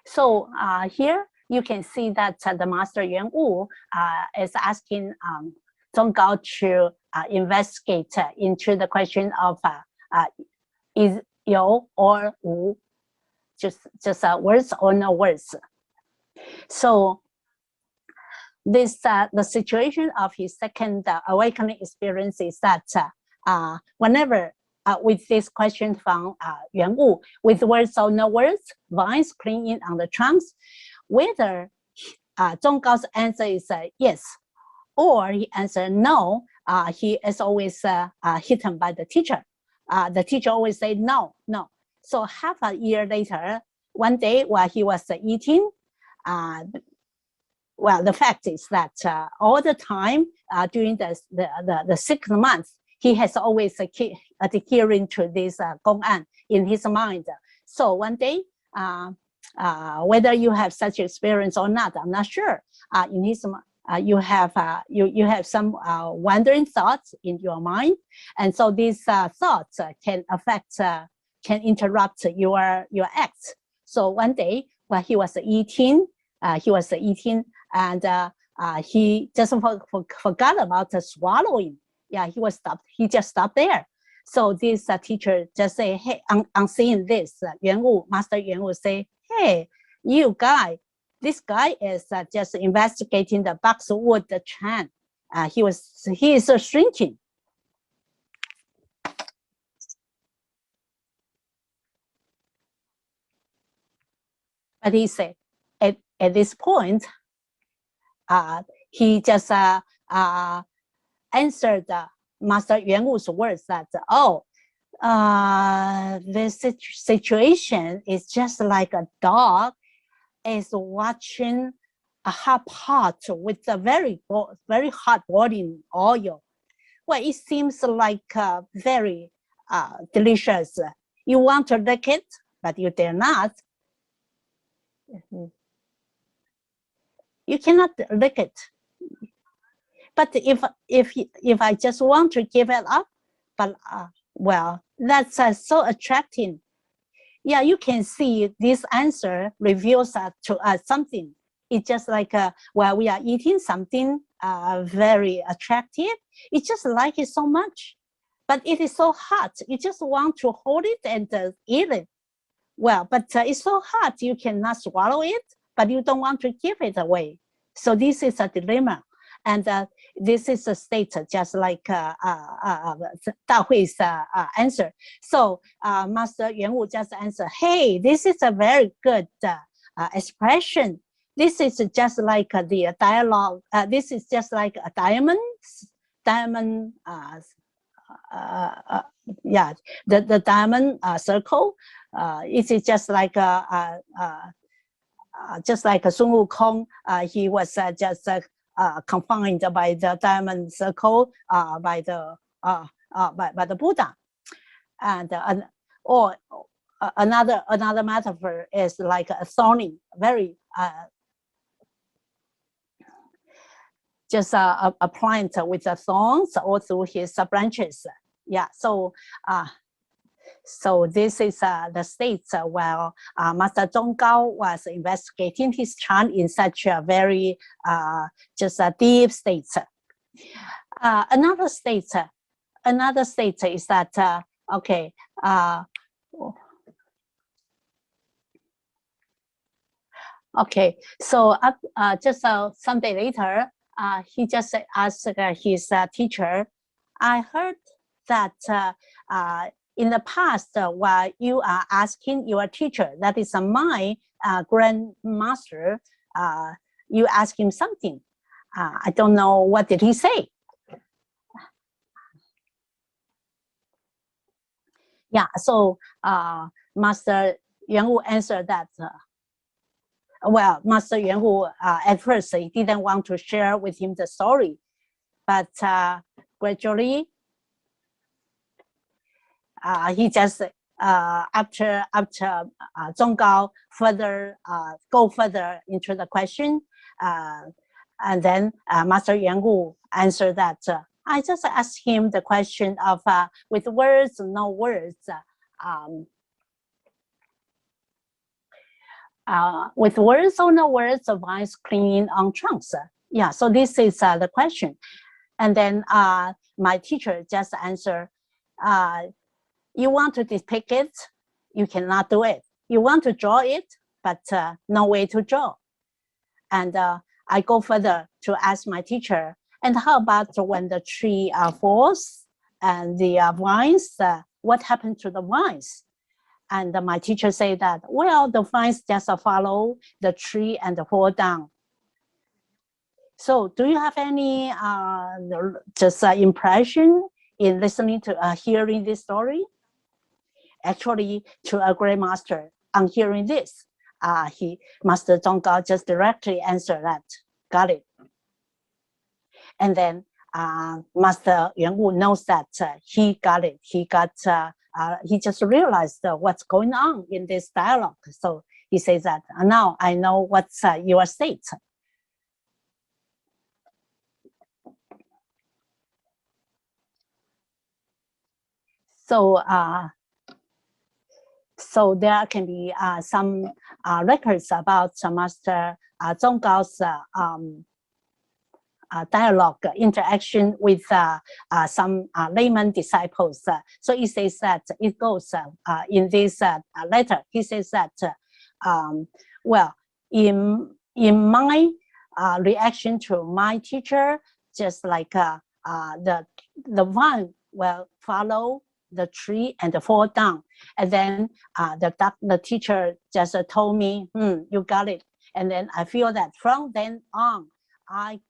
So here you can see that the Master Yuan Wu is asking Zonggao to investigate into the question of is you or wu, just words or no words. So this the situation of his second awakening experience is that whenever with this question from Yuan Wu, with words or no words, vines clinging on the trunks, whether Zhonggao's answer is yes, or he answered no, he is always hidden by the teacher. The teacher always say no. So half a year later, one day while he was eating, well, the fact is that all the time during the 6 months, he has always adhering to this Gong'an in his mind. So one day, whether you have such experience or not, I'm not sure. In his you have some wandering thoughts in your mind, and so these thoughts can affect, can interrupt your acts. So one day while he was eating, and he just forgot about swallowing. Yeah, he just stopped there. So this teacher just say, hey, on seeing this, Master Yuan Wu say, hey, you guy, this guy is just investigating the boxwood Chan. He is shrinking. But he said, at this point, he just answered Master Yuan Wu's words that, this situation is just like a dog is watching a hot pot with a very hot boiling oil. well, it seems like very delicious. You want to lick it, but you dare not. You cannot lick it. But if I just want to give it up, but well, that's so attractive. Yeah, you can see this answer reveals to us something. It's just like well, we are eating something very attractive. You just like it so much, but it is so hot. You just want to hold it and eat it. Well, but it's so hot you cannot swallow it, but you don't want to give it away. So this is a dilemma. And this is a state just like Da Hui's answer. So Master Yuan Wu just answered, hey, this is a very good expression. This is just like the dialogue. This is just like a diamond, yeah, the diamond circle. It is just like a Sun Wukong. He was just confined by the diamond circle by the Buddha, and or another metaphor is like a thorny, very just a plant with the thorns all through his branches. Yeah, so so this is the states where Master Zhonggao was investigating his chant in such a very just a deep state. Another state is that okay. Okay, so just some day later, he just asked his teacher, I heard that in the past, while you are asking your teacher, that is my grandmaster, you ask him something. I don't know, what did he say? Yeah, so Master Yuan Wu answered that, well, Master Yuan Wu at first he didn't want to share with him the story, but gradually he just after Zhonggao further go further into the question, and then Master Yuan Wu answered that I just asked him the question of with words, no words. With words or no words, of eyes clean on trunks. Yeah, so this is the question. And then my teacher just answered, you want to depict it, you cannot do it. You want to draw it, but no way to draw. And I go further to ask my teacher, and how about when the tree falls and the vines, what happened to the vines? And my teacher said that, well, the vines just follow the tree and fall down. So do you have any just impression in listening to hearing this story? Actually, to a great master, on hearing this, Master Zhonggao just directly answered that, got it. And then Master Yuan Wu knows that he got it. He just realized what's going on in this dialogue. So he says that, now I know what's your state. So so there can be some records about Master Zhonggao's dialogue, interaction with some layman disciples. So he says that it goes in this letter. He says that, well, in my reaction to my teacher, just like the vine will follow the tree and fall down, and then the teacher just told me, you got it. And then I feel that from then on, I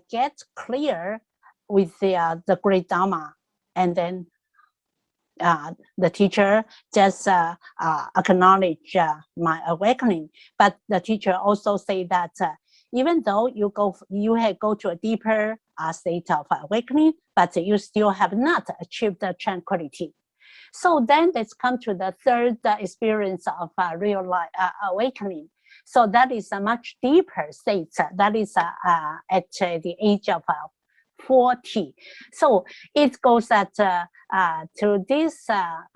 get clear with the great Dharma, and then the teacher just acknowledge my awakening. But the teacher also say that even though you go to a deeper state of awakening, but you still have not achieved the tranquility. So then let's come to the third experience of real life awakening. So that is a much deeper state. That is at the age of 40. So it goes that to this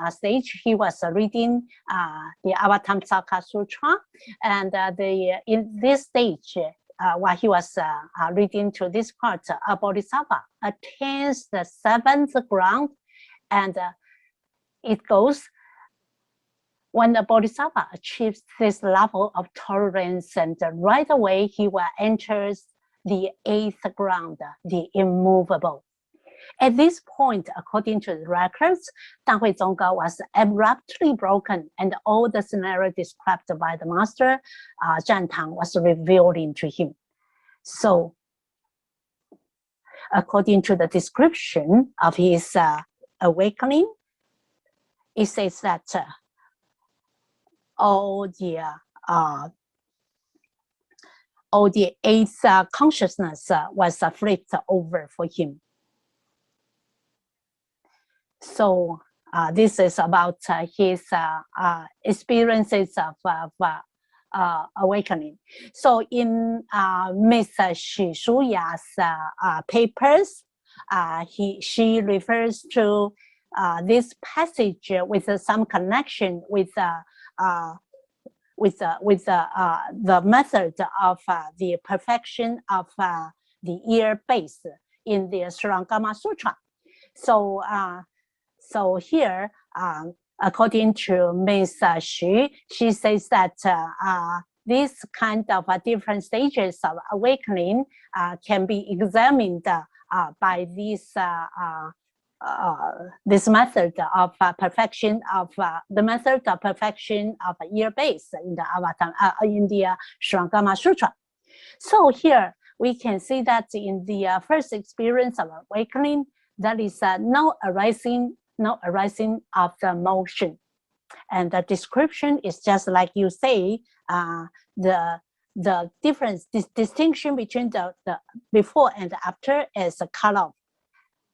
stage, he was reading the Avatamsaka Sutra, and in this stage, while he was reading to this part, a bodhisattva attains the seventh ground, and it goes, when the bodhisattva achieves this level of tolerance, and right away he will enter the eighth ground, the immovable. At this point, according to the records, Dahui Zongga was abruptly broken, and all the scenario described by the master, Zhan Tang, was revealed to him. So, according to the description of his awakening, it says that all the eighth consciousness was flipped over for him. So this is about his experiences of awakening. So in Miss Xu Shuya's papers, she refers to this passage with some connection with the method of the perfection of the ear base in the Surangama Sutra. So, so here, according to Ms. Xu, she says that this kind of different stages of awakening can be examined by this method of perfection of the method of perfection of ear base in the Surangama Sutra. So here we can see that in the first experience of awakening, there is no arising of the motion, and the description is just like you say, the difference, this distinction between the before and after is cut off.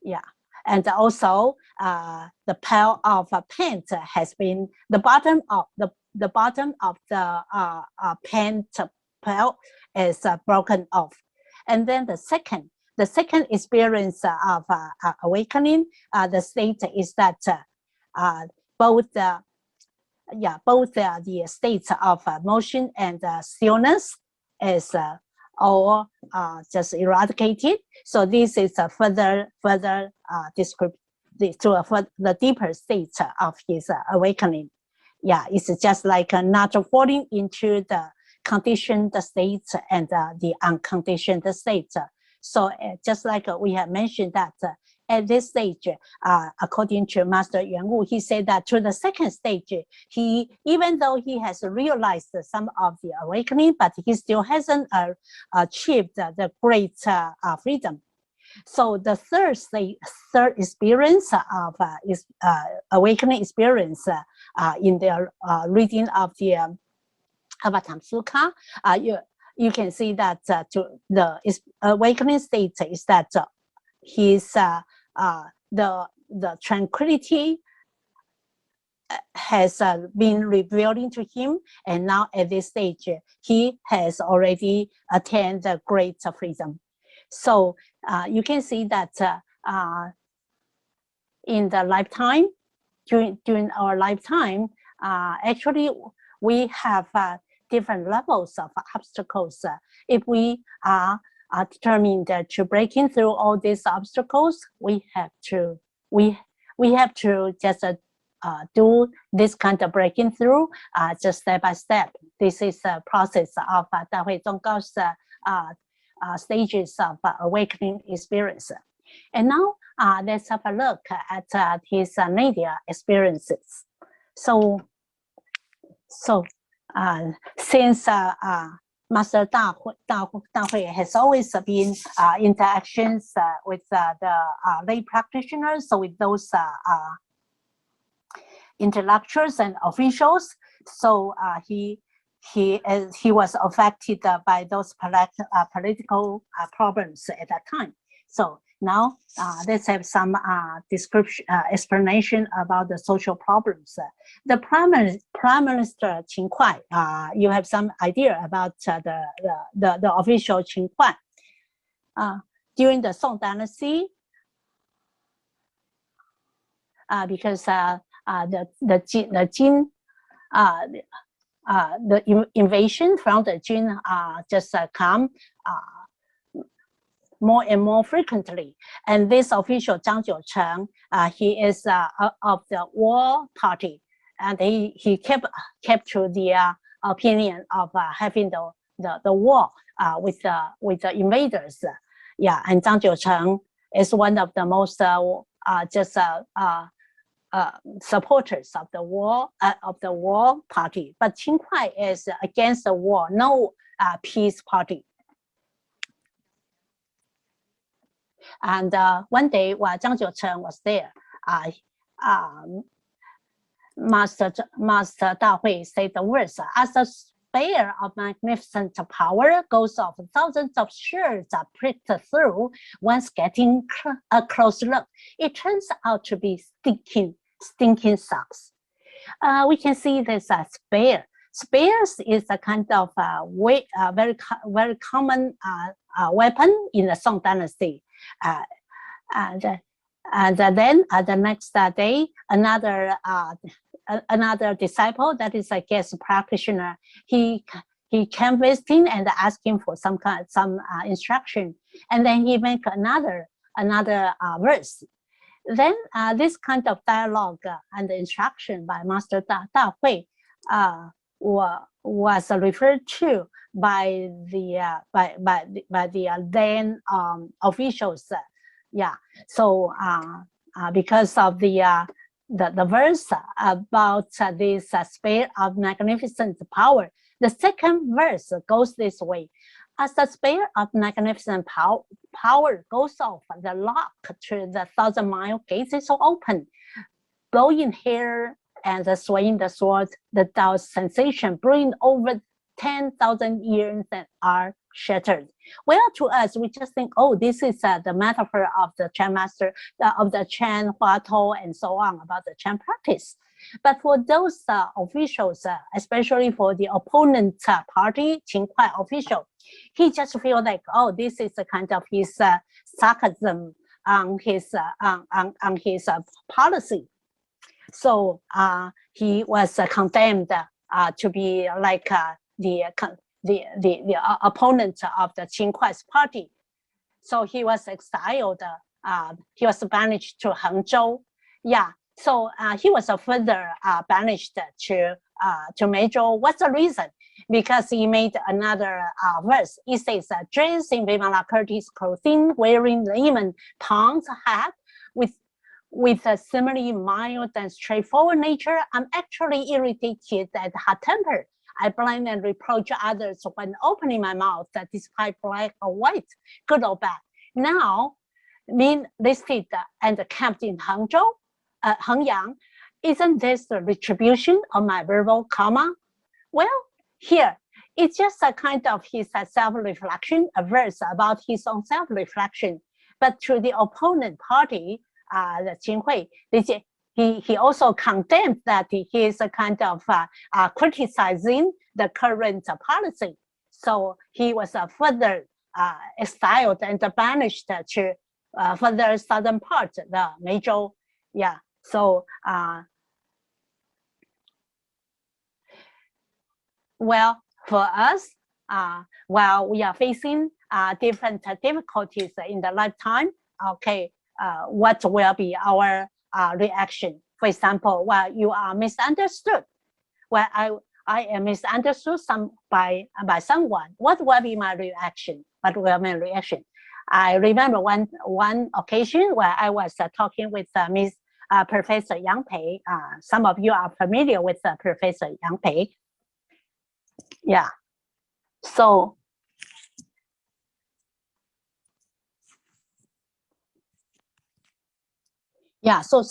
Yeah. And also the pile of paint has been, the bottom of the paint pile is broken off. And then the second experience of awakening, the state is that both the states of motion and stillness is all just eradicated. So this is a further description to the deeper state of his awakening. Yeah, it's just like not falling into the conditioned state and the unconditioned state. So just like we have mentioned that at this stage, according to Master Yuan Wu, he said that to the second stage, even though he has realized some of the awakening, but he still hasn't achieved the great freedom. So the third experience of awakening experience in the reading of the Avatamsaka, you can see that to the awakening state is that his the tranquility has been revealed to him, and now at this stage he has already attained the great freedom. So you can see that in the lifetime, during our lifetime, actually we have different levels of obstacles. If we are determined to breaking through all these obstacles, we have to just do this kind of breaking through just step by step. This is a process of Dahui Zongga's stages of awakening experience. And now let's have a look at his nadia experiences. So since Master Dahui has always been interactions with the lay practitioners, so with those intellectuals and officials, so he was affected by those political problems at that time. So now let's have some description, explanation about the social problems. The Prime Minister Qin Huai, you have some idea about the official Qin Huai. During the Song Dynasty, because the invasion from the Jin just come more and more frequently. And this official Zhang Jiucheng, he is of the war party, and he kept to the opinion of having the war with the invaders. Yeah, and Zhang Jiucheng is one of the most supporters of the war party. But Qin Huai is against the war, no peace party. And one day while Zhang Jiucheng was there, Master Dahui said the words, as the spear of magnificent power goes off, thousands of swords are pricked through. Once getting a close look, it turns out to be stinking socks. We can see this spear. Spears is a kind of very common weapon in the Song Dynasty. And then the next day, another disciple, that is a guest practitioner, he came visiting and asking for some instruction, and then he make another verse. Then this kind of dialogue and instruction by Master Dahui was referred to by the then officials. Yeah, so because of the verse about this spear of magnificent power, the second verse goes this way: as the spear of magnificent power goes off, the lock to the 1,000-mile gate is open. Blowing hair and swaying the sword, the Tao's sensation bring over 10,000 years that are shattered. Well, to us, we just think, oh, this is the metaphor of the Chan master, of the Chan, Huatou, and so on, about the Chan practice. But for those officials, especially for the opponent party, Qin Huai official, he just feel like, oh, this is a kind of his sarcasm on his policy. So he was condemned to be like the opponent of the Qin Huai's party. So he was exiled. He was banished to Hangzhou. Yeah. So he was further banished to Meizhou. What's the reason? Because he made another verse. He says, dressed in Vimala Curtis clothing, wearing lemon tongue's hat, with a similarly mild and straightforward nature, I'm actually irritated and hot-tempered. I blame and reproach others when opening my mouth, despite black or white, good or bad. Now, being listed and kept in Hangzhou, Hengyang, isn't this the retribution of my verbal karma? Well, here, it's just a kind of his self-reflection, a verse about his own self-reflection. But to the opponent party, the Qin Huai, he also condemned that he is a kind of criticizing the current policy. So he was further exiled and banished to further southern part, the Meizhou. Yeah. So well, for us, while we are facing different difficulties in the lifetime, okay, what will be our reaction? For example, while you are misunderstood, well, I am misunderstood by someone, what will be my reaction? What will be my reaction? I remember one occasion where I was talking with Professor Yang Pei. Some of you are familiar with Professor Yang Pei. Yeah. So yeah, so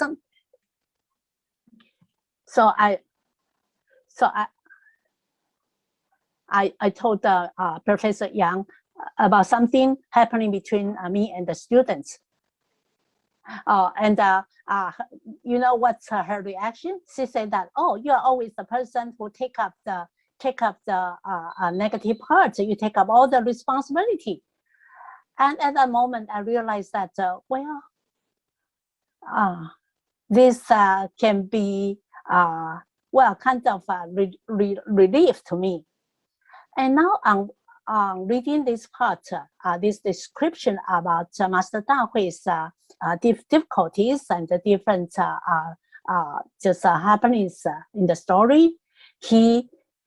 I told Professor Yang, about something happening between me and the students. You know what's her reaction? She said that, oh, you are always the person who take up the negative part. You take up all the responsibility. And at that moment, I realized that, this can be, kind of relief to me. And now reading this part, this description about Master Dahui's difficulties and the different happenings in the story,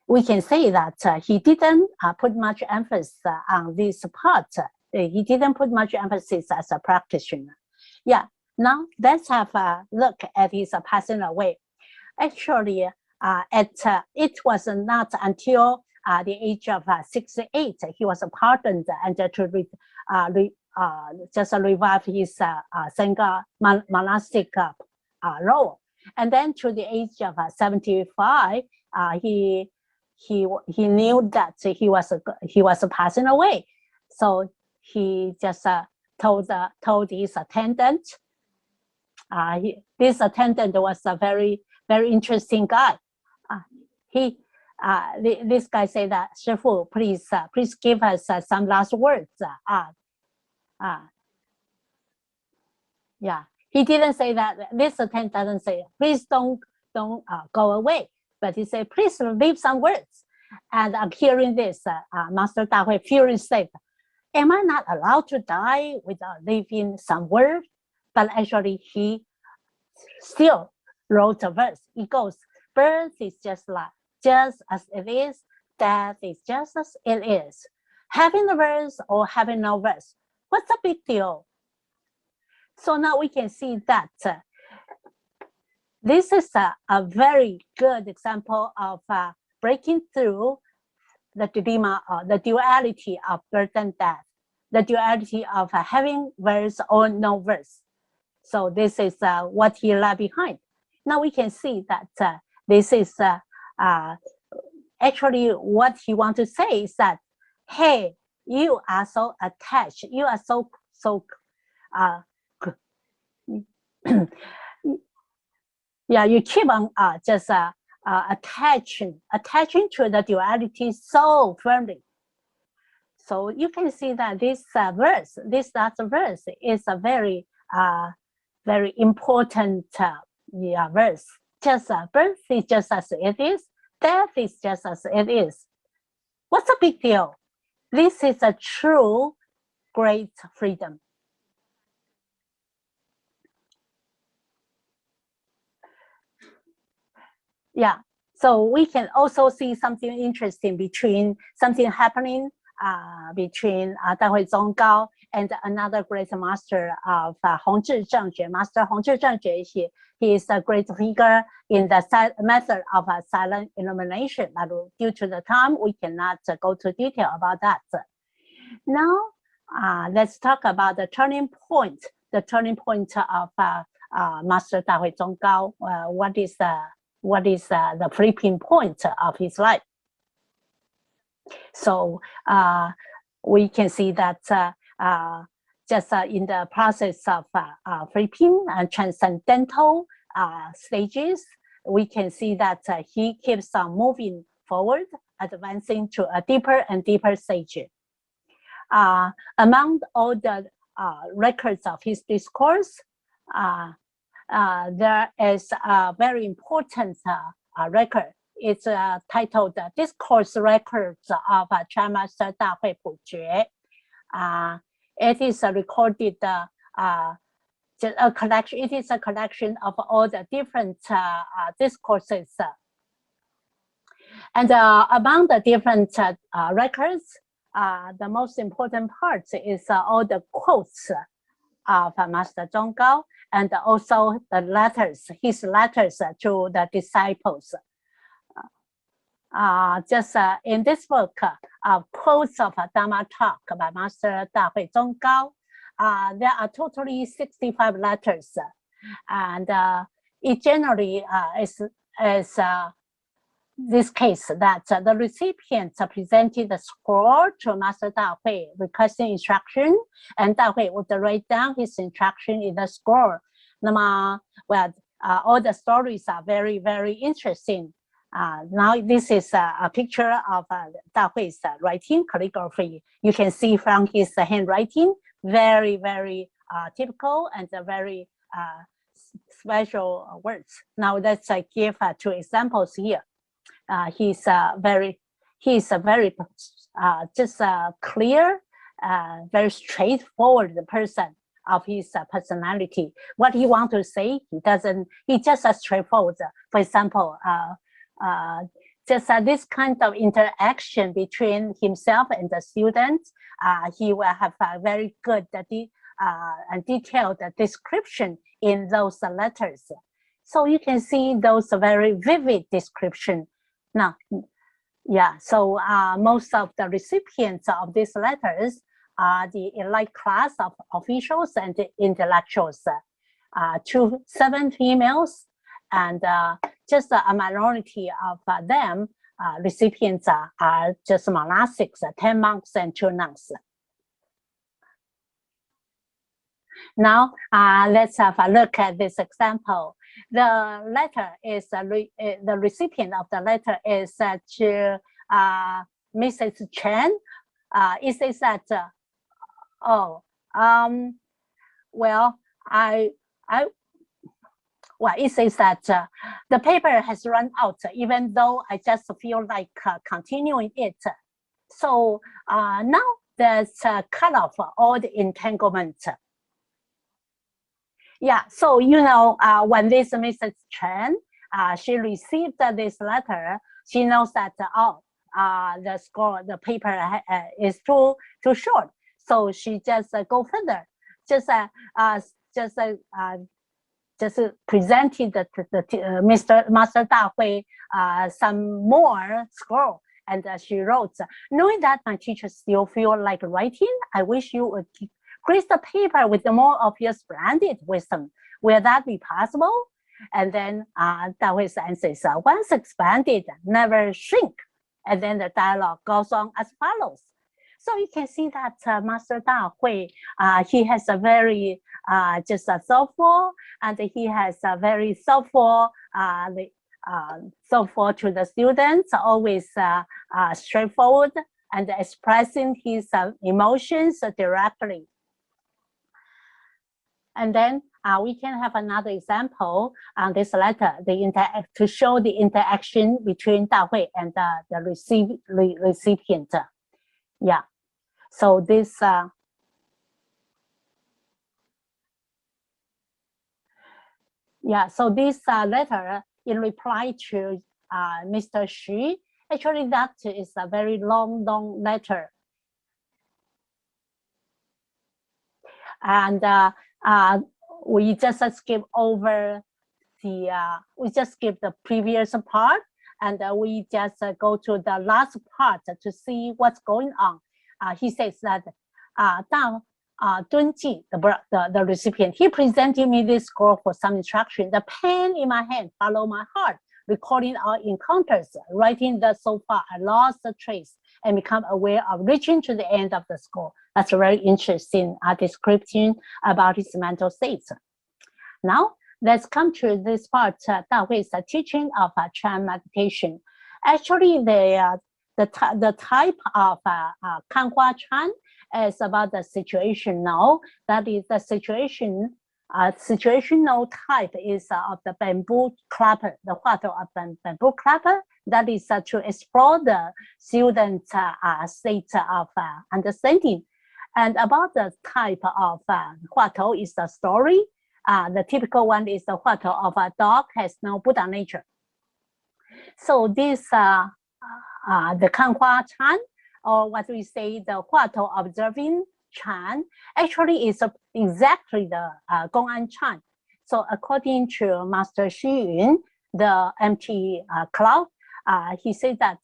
we can say that he didn't put much emphasis on this part. He didn't put much emphasis as a practitioner. Yeah, now let's have a look at his passing away. Actually, it was not until the age of 68 he was pardoned and to revive his Sangha monastic role. And then to the age of 75, he knew that he was passing away, so he just told his attendant. This attendant was a very, very interesting guy. This guy said that, Shifu, please give us some last words. Yeah, he didn't say that. This attendant doesn't say, please don't go away. But he said, please leave some words. And hearing this, Master Dahui furiously said, am I not allowed to die without leaving some word? But actually, he still wrote a verse. It goes, birth is just as it is, death is just as it is. Having a verse or having no verse, what's the big deal? So now we can see that this is a very good example of breaking through the dilemma, the duality of birth and death, the duality of having verse or no verse. So this is what he left behind. Now we can see that this is actually what he wants to say is that, hey, you are so attached, you are so yeah, you keep on just attaching to the duality so firmly. So you can see that this verse, this last verse, is a very very important verse. Just birth is just as it is, death is just as it is. What's the big deal? This is a true great freedom. Yeah, so we can also see something interesting between something happening between Dahui Zonggao and another great master of Hongzhi Zhengjue. Master Hongzhi Zhengjue, he is a great figure in the method of silent illumination. But due to the time, we cannot go to detail about that. Now, let's talk about the turning point. The turning point of Master Dahui Zonggao. What is the flipping point of his life? So we can see that just in the process of flipping and transcendental stages, we can see that he keeps on moving forward, advancing to a deeper and deeper stage. Among all the records of his discourse, there is a very important record. It's titled Discourse Records of Master Dahui Pujue. It is a recorded a collection. It is a collection of all the different discourses. And among the different records, the most important part is all the quotes of Master Zonggao, and also the letters, his letters to the disciples. Just in this book, quotes of Dharma Talk by Master Dahui Zonggao, there are totally 65 letters, and it generally is this case that the recipient presented the scroll to Master Da Hui requesting instruction, and Da Hui would write down his instruction in the scroll. All the stories are very, very interesting. Now this is a picture of Da Hui's writing calligraphy. You can see from his handwriting, very, very typical and very special words. Now let's give 2 examples here. He's very just clear, very straightforward person of his personality. What he wants to say, he just straightforward. For example, just this kind of interaction between himself and the students, he will have a very good and detailed description in those letters. So you can see those very vivid description. Now, yeah, so most of the recipients of these letters are the elite class of officials and intellectuals, 7 females, and just a minority of them recipients are just monastics, 10 monks and 2 nuns. Now, let's have a look at this example. The letter is the recipient of the letter is to Mrs. Chen. It says that it says that the paper has run out, even though I just feel like continuing it. So now there's cut off all the entanglement. Yeah, so when this Mrs. Chen, she received this letter, she knows that the paper is too short, so she just go further, just presented the Master Da Hui some more scroll, and she wrote, knowing that my teacher still feel like writing, I wish you would grace the paper with the more of your splendid wisdom. Will that be possible? And then Da Hui's answer is, once expanded, never shrink. And then the dialogue goes on as follows. So you can see that Master Da Hui, he has a very just thoughtful, and he has a very thoughtful to the students, always straightforward and expressing his emotions directly. And then we can have another example on this letter, to show the interaction between Da Hui and the recipient. Yeah, so this letter in reply to Mr. Xu, actually that is a very long letter. And we just skip over the previous part, and we just go to the last part to see what's going on. He says that Dunji, the recipient, he presented me this scroll for some instruction. The pen in my hand followed my heart, recording our encounters, writing that so far I lost the trace and become aware of reaching to the end of the scroll. That's a very interesting description about his mental states. Now, let's come to this part, Da Hui's teaching of Chan meditation. Actually, the type of Kanhua Chan is about the situational. That is the situational type is of the bamboo clapper, the Huatou of bamboo clapper. That is to explore the student's state of understanding. And about the type of Huatou is the story. The typical one is the Huatou of a dog has no Buddha nature. So this, the Kanhua Chan, or what we say, the Huatou observing Chan, actually is exactly the Gong'an Chan. So according to Master Xu Yun, the empty cloud, he said that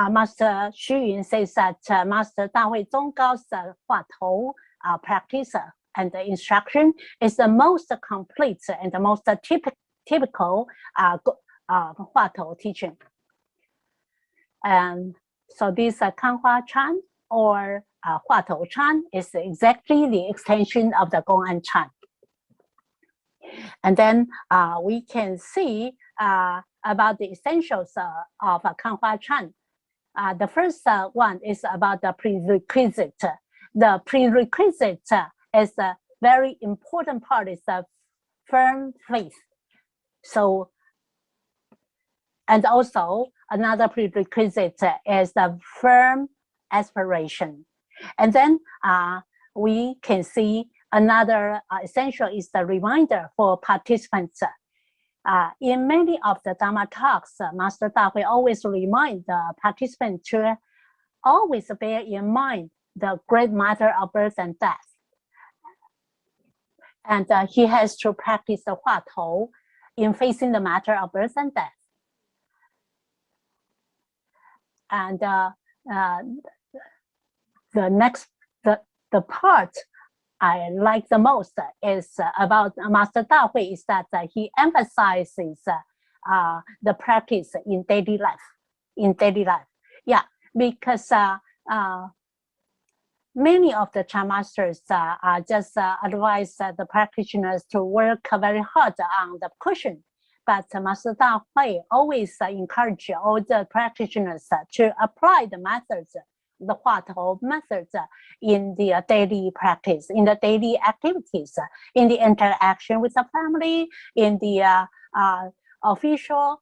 Master Xu Yun says that Master Da Hui Zonggao's Huatou practice and the instruction is the most complete and the most typical Huatou teaching. And so this Kanhua Chan or Huatou Chan is exactly the extension of the Guang Chan. And then we can see about the essentials of Kanhua Chan. The first one is about the prerequisite. The prerequisite is a very important part, is a firm faith. So, and also another prerequisite is the firm aspiration. And then we can see another essential is the reminder for participants. In many of the Dharma talks, Master Dahui always remind the participants to always bear in mind the great matter of birth and death. And he has to practice the Huatou in facing the matter of birth and death. And the part I like the most is about Master Dahui is that he emphasizes the practice in daily life. Yeah, because many of the Chan masters just advise the practitioners to work very hard on the cushion. But Master Dahui always encourage all the practitioners to apply the methods, the Huatou methods in the daily practice, in the daily activities, in the interaction with the family, in the official,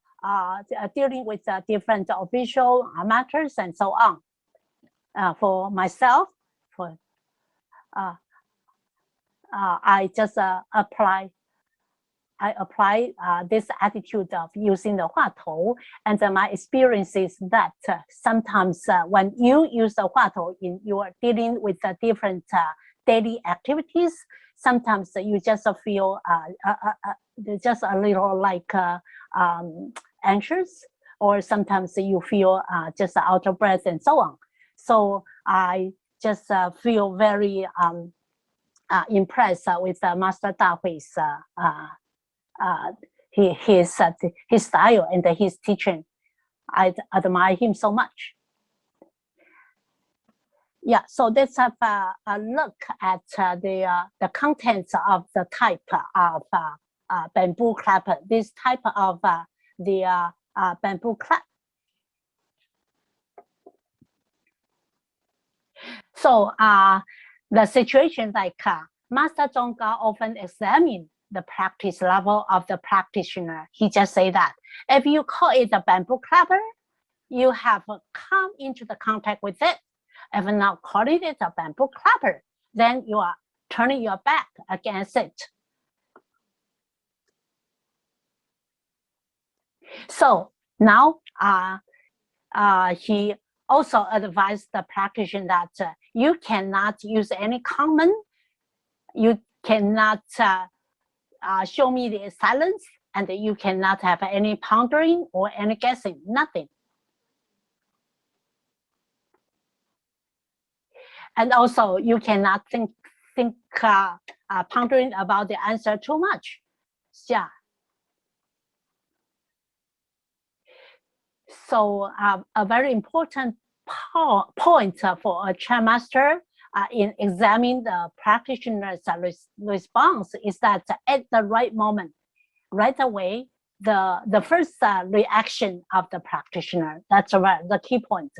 dealing with different official matters and so on. For myself, I just apply this attitude of using the Huatou, and my experience is that sometimes when you use the Huatou in your dealing with the different daily activities, sometimes you just feel just a little like anxious, or sometimes you feel just out of breath and so on. So I just feel very impressed with Master Dahui's his style and his teaching. I admire him so much. Yeah, so let's have a look at the contents of the type of bamboo clapper. This type of the bamboo clap. So the situation like Master Zhongga often examine the practice level of the practitioner. He just say that if you call it a bamboo clapper, you have come into the contact with it. If not calling it a bamboo clapper, then you are turning your back against it. So now he also advised the practitioner that you cannot use any comment, you cannot show me the silence, and you cannot have any pondering or any guessing, nothing. And also you cannot think pondering about the answer too much. Yeah. So a very important point for a Chan master in examining the practitioner's response is that at the right moment, right away, the first reaction of the practitioner, that's the key point.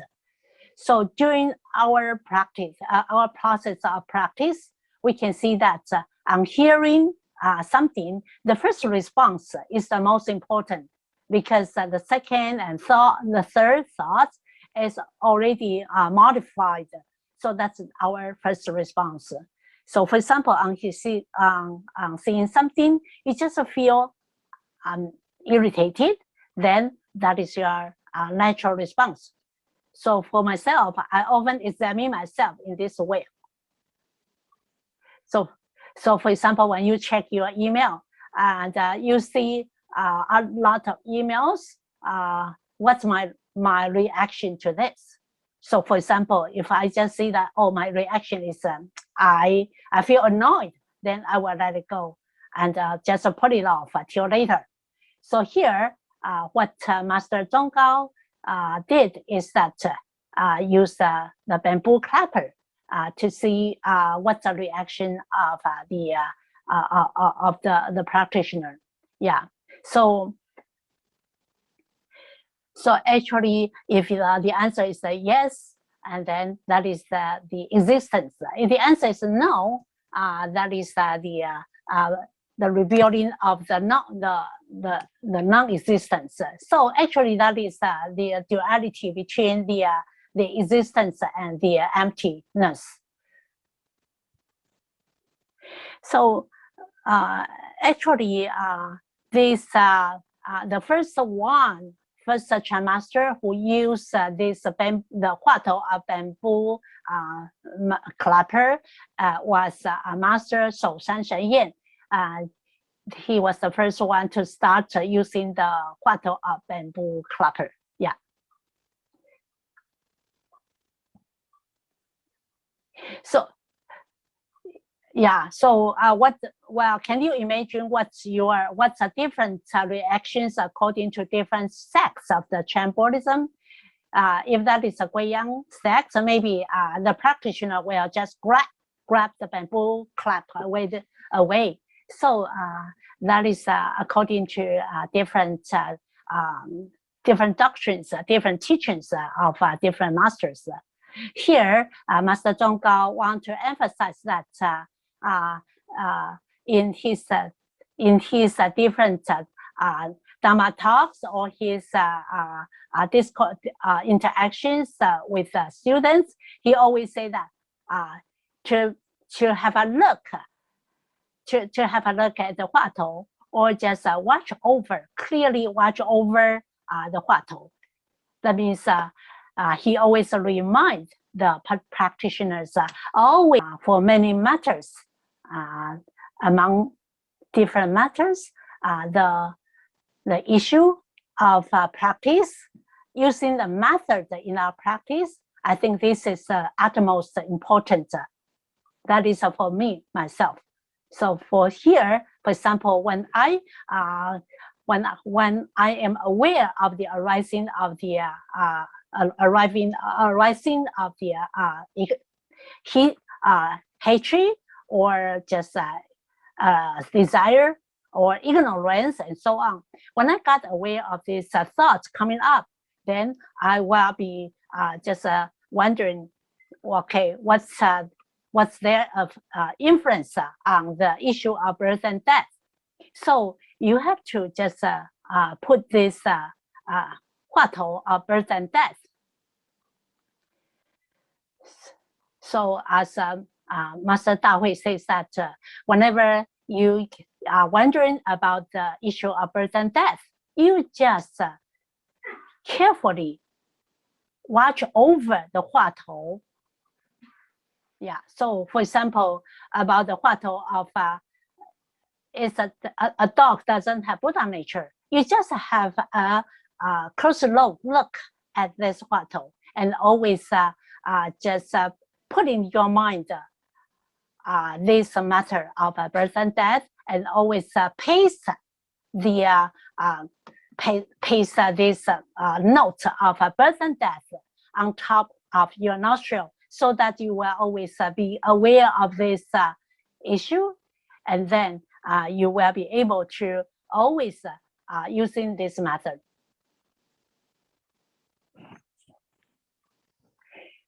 So during our practice, our process of practice, we can see that on hearing something, the first response is the most important, because the second and the third thought is already modified. So that's our first response. So for example, on seeing something, you just feel irritated, then that is your natural response. So for myself, I often examine myself in this way. So for example, when you check your email and you see a lot of emails, what's my reaction to this? So for example, if I just see that, oh, my reaction is I feel annoyed, then I will let it go and just put it off until later. So here, what Master Zhonggao did is that use the bamboo clapper to see what's the reaction of the practitioner. Yeah. So actually, if the answer is yes, and then that is the existence. If the answer is no, that is the revealing of the non-existence. So actually, that is the duality between the existence and the emptiness. So actually, this the first Chan master who used the Huatou of bamboo clapper was Master Shoushan Shenyan. He was the first one to start using the Huatou of bamboo clapper. Yeah. So yeah. So can you imagine what's the different reactions according to different sects of the Chan Buddhism? If that is a Guang sect, maybe the practitioner will just grab the bamboo clap away. So that is according to different doctrines, different teachings of different masters. Here, Master Zhonggao wants to emphasize that in his different Dharma talks or his Discord interactions with students, he always say that to have a look at the Huatou, or just clearly watch over the Huatou. That means he always reminds the practitioners always for many matters, among different matters, the issue of practice, using the method in our practice. I think this is utmost important. That is for me, myself. So for here, for example, when I am aware of the arising of the hatred, or just desire or ignorance and so on. When I got aware of these thoughts coming up, then I will be just wondering, okay, what's there of influence on the issue of birth and death? So you have to just put this Huatou of birth and death. So as Master Dahui says that whenever you are wondering about the issue of birth and death, you just carefully watch over the Huatou. Yeah. So for example, about the Huatou of is a dog doesn't have Buddha nature. You just have a close look at this Huatou, and always just put in your mind this matter of birth and death, and always paste the this note of birth and death on top of your nostril, so that you will always be aware of this issue, and then you will be able to always using this method.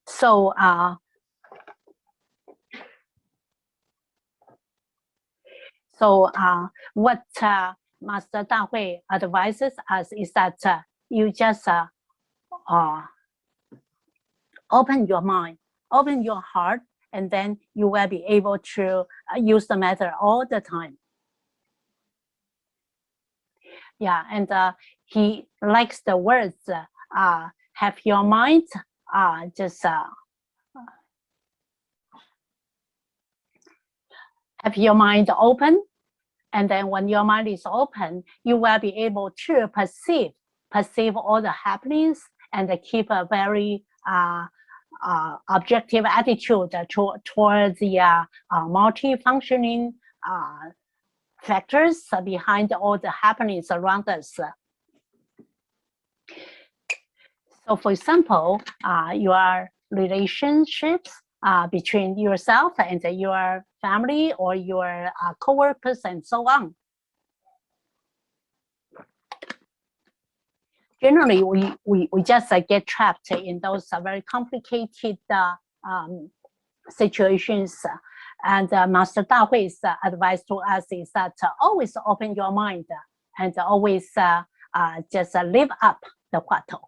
So what Master Dahui advises us is that you just open your mind, open your heart, and then you will be able to use the method all the time. Yeah, and he likes the words, have your mind just have your mind open, and then when your mind is open, you will be able to perceive all the happenings, and keep a very objective attitude towards the multi-functioning factors behind all the happenings around us. So for example, your relationships between yourself and your family or your co-workers and so on. Generally, we just get trapped in those very complicated situations. And Master Dahui's advice to us is that always open your mind and always just live up the Huatou.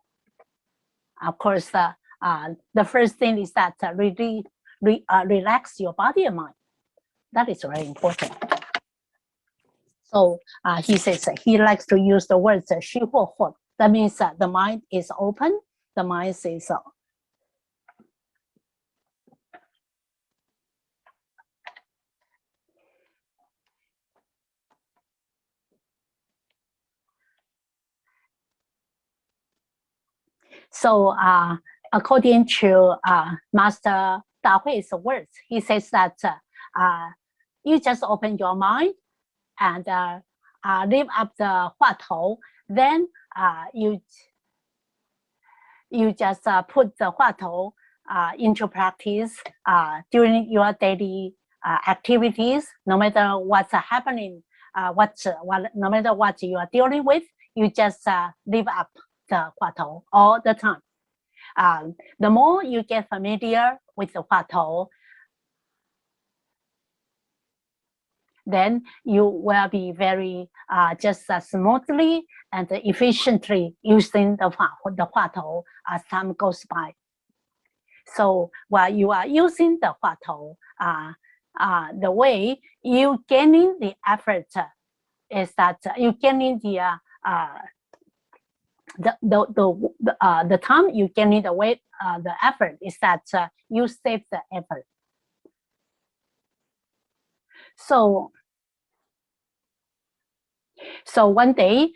Of course, the first thing is that really relax your body and mind. That is very important. So he says he likes to use the words 虚或惑. That means the mind is open, the mind is so according to Master Dahui's words, he says that you just open your mind and live up the Huatou, then you just put the Huatou into practice during your daily activities, no matter what's happening, no matter what you are dealing with, you just live up the Huatou all the time. The more you get familiar with the Huatou, then you will be very just smoothly and efficiently using the Huatou as time goes by. So while you are using the Huatou, the way you gaining the effort is that you gaining the time you gaining the weight, the effort is that you save the effort. So one day,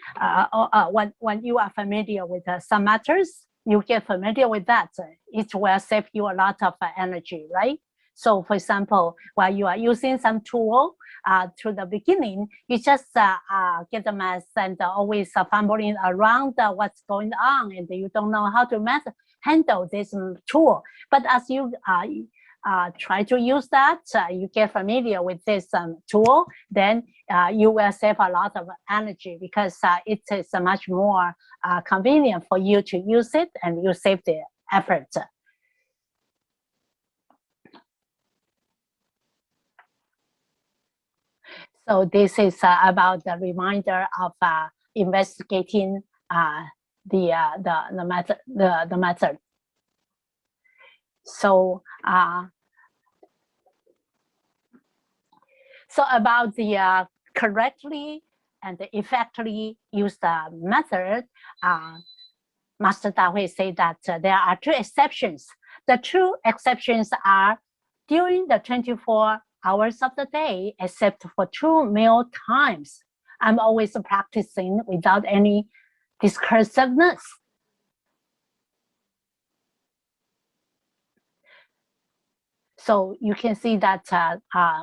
when you are familiar with some matters, you get familiar with that. It will save you a lot of energy, right? So for example, while you are using some tool to the beginning, you just get a mess and always fumbling around what's going on, and you don't know how to handle this tool. But as you try to use that, you get familiar with this tool, then you will save a lot of energy because it is much more convenient for you to use it, and you save the effort. So this is about the reminder of investigating the method. So about the correctly and effectively used method, Master Dahui said that there are two exceptions. The two exceptions are during the 24 hours of the day, except for 2 meal times, I'm always practicing without any discursiveness. So you can see that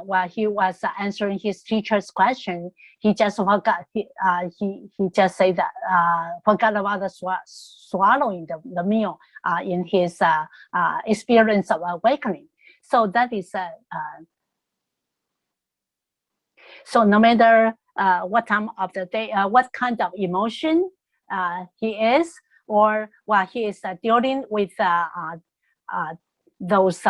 while he was answering his teacher's question, he just forgot. He just said that forgot about the swallowing the meal in his experience of awakening. So that is so no matter what time of the day, what kind of emotion he is, or while he is dealing with those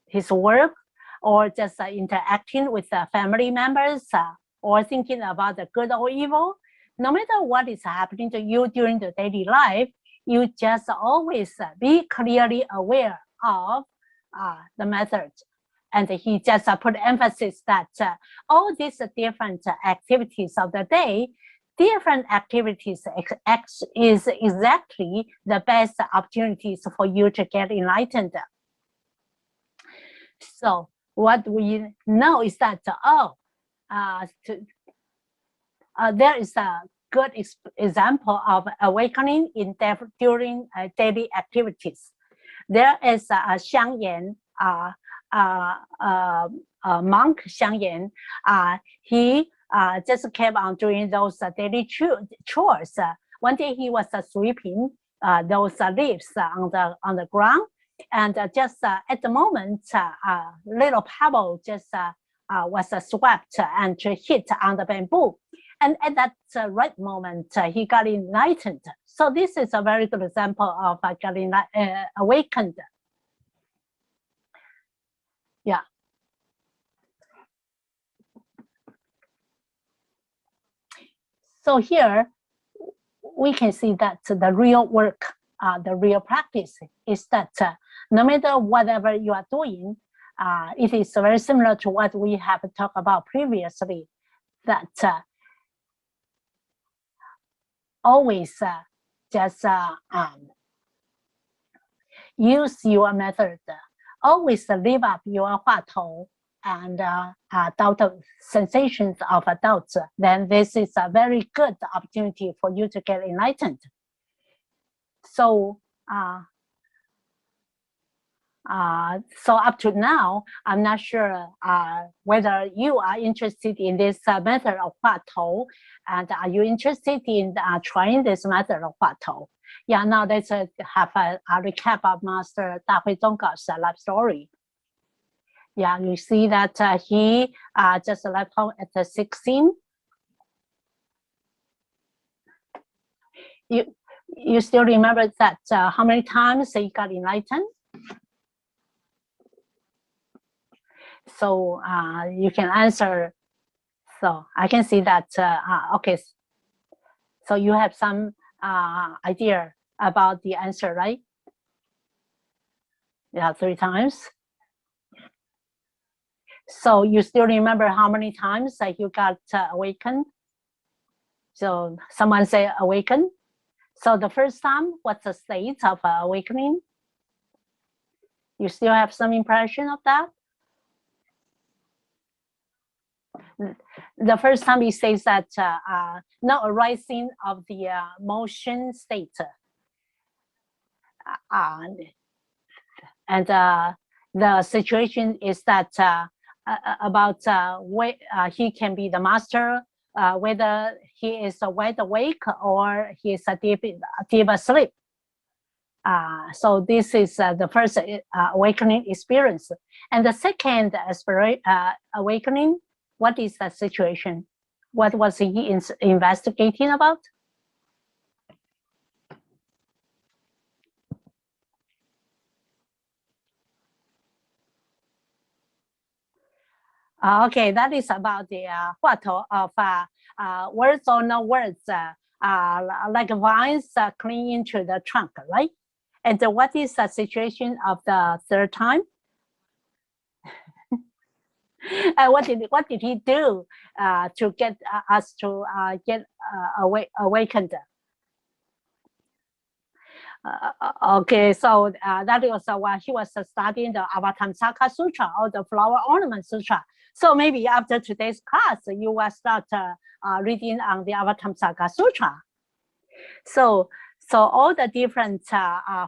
his work, or just interacting with family members, or thinking about the good or evil, no matter what is happening to you during the daily life, you just always be clearly aware of the method. And he just put emphasis that all these different activities of the day, different activities is exactly the best opportunities for you to get enlightened. So what we know is that, there is a good example of awakening during daily activities. There is a Xiangyan, monk Xiangyan. He just kept on doing those daily chores one day he was sweeping those leaves on the ground, and just at the moment, a little pebble just was swept and hit on the bamboo. And at that right moment, he got enlightened. So this is a very good example of getting awakened. Yeah. So here we can see that the real work, the real practice is that no matter whatever you are doing, it is very similar to what we have talked about previously, that always just use your method, always live up your Huatou and doubt sensations of doubts, then this is a very good opportunity for you to get enlightened. So so up to now, I'm not sure whether you are interested in this method of Huatou, and are you interested in trying this method of Huatou? Yeah, now let's have a recap of Master Dahui Zonggao's life story. Yeah, you see that he just left home at 16. You still remember that how many times he got enlightened? So you can answer. So I can see that, okay. So you have some idea about the answer, right? Yeah, 3 times. So you still remember how many times you got awakened? So someone say awaken. So the first time, what's the state of awakening? You still have some impression of that? The first time he says that no arising of the motion state. And the situation is that about he can be the master, whether he is wide awake or he is deep asleep. So this is the first awakening experience. And the second awakening, what is the situation? What was he investigating about? Okay, that is about the Huatou of words or no words, like vines clinging to the trunk, right? And what is the situation of the third time? What did he do to get us to get awakened? Okay, so that was while he was studying the Avatamsaka Sutra or the Flower Ornament Sutra. So maybe after today's class, you will start reading on the Avatamsaka Sutra. So all the different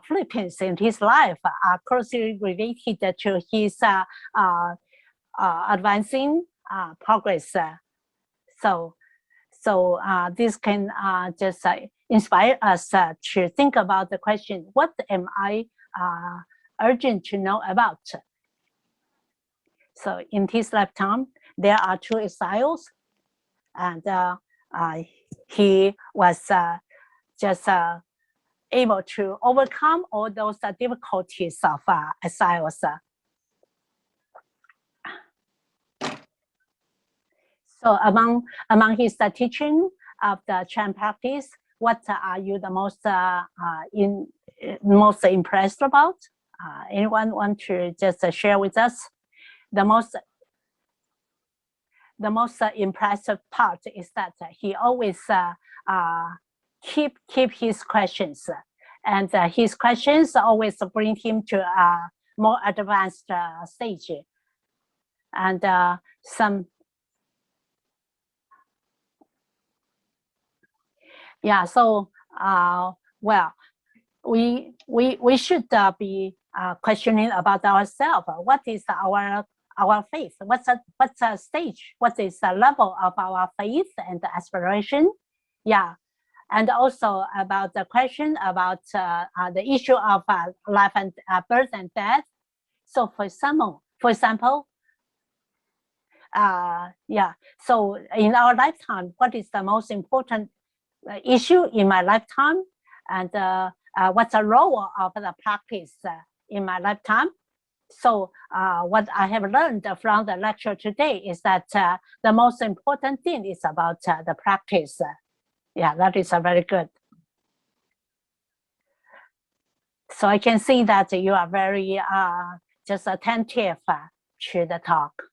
flippings in his life are closely related to his advancing progress. So this can just inspire us to think about the question, what am I urgent to know about? So in his lifetime, there are 2 exiles, and he was just able to overcome all those difficulties of exiles. So among his teaching of the Chan practice, what are you the most impressed about? Anyone want to just share with us? The most impressive part is that he always keep his questions, and his questions always bring him to a more advanced stage, and some. Yeah, so well, we should be questioning about ourselves. What is our faith? What's the stage? What is the level of our faith and aspiration? Yeah, and also about the question about the issue of life and birth and death. So for example, so in our lifetime, what is the most important issue in my lifetime, and what's the role of the practice in my lifetime? So what I have learned from the lecture today is that the most important thing is about the practice. Yeah, that is very good. So I can see that you are very just attentive to the talk.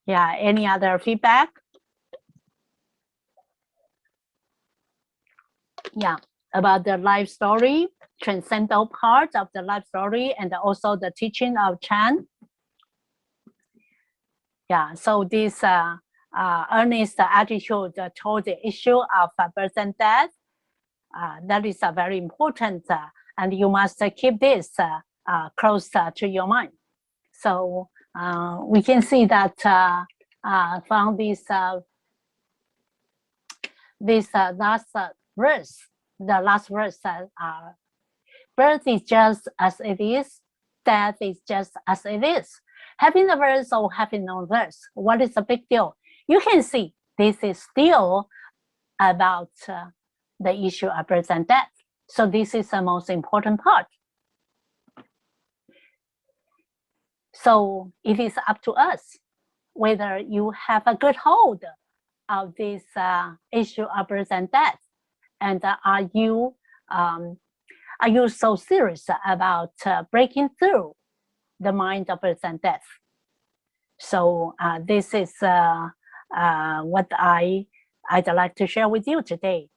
Yeah, any other feedback? Yeah, about the life story, transcendental part of the life story, and also the teaching of Chan. Yeah, so this earnest attitude toward the issue of birth and death, that is very important, and you must keep this close to your mind. So we can see that from this last verse, the last verse says, birth is just as it is, death is just as it is. Having a verse or having no verse, what is the big deal? You can see this is still about the issue of birth and death. So this is the most important part. So it is up to us whether you have a good hold of this issue of birth and death, and are you so serious about breaking through the mind of birth and death? So this is what I'd like to share with you today.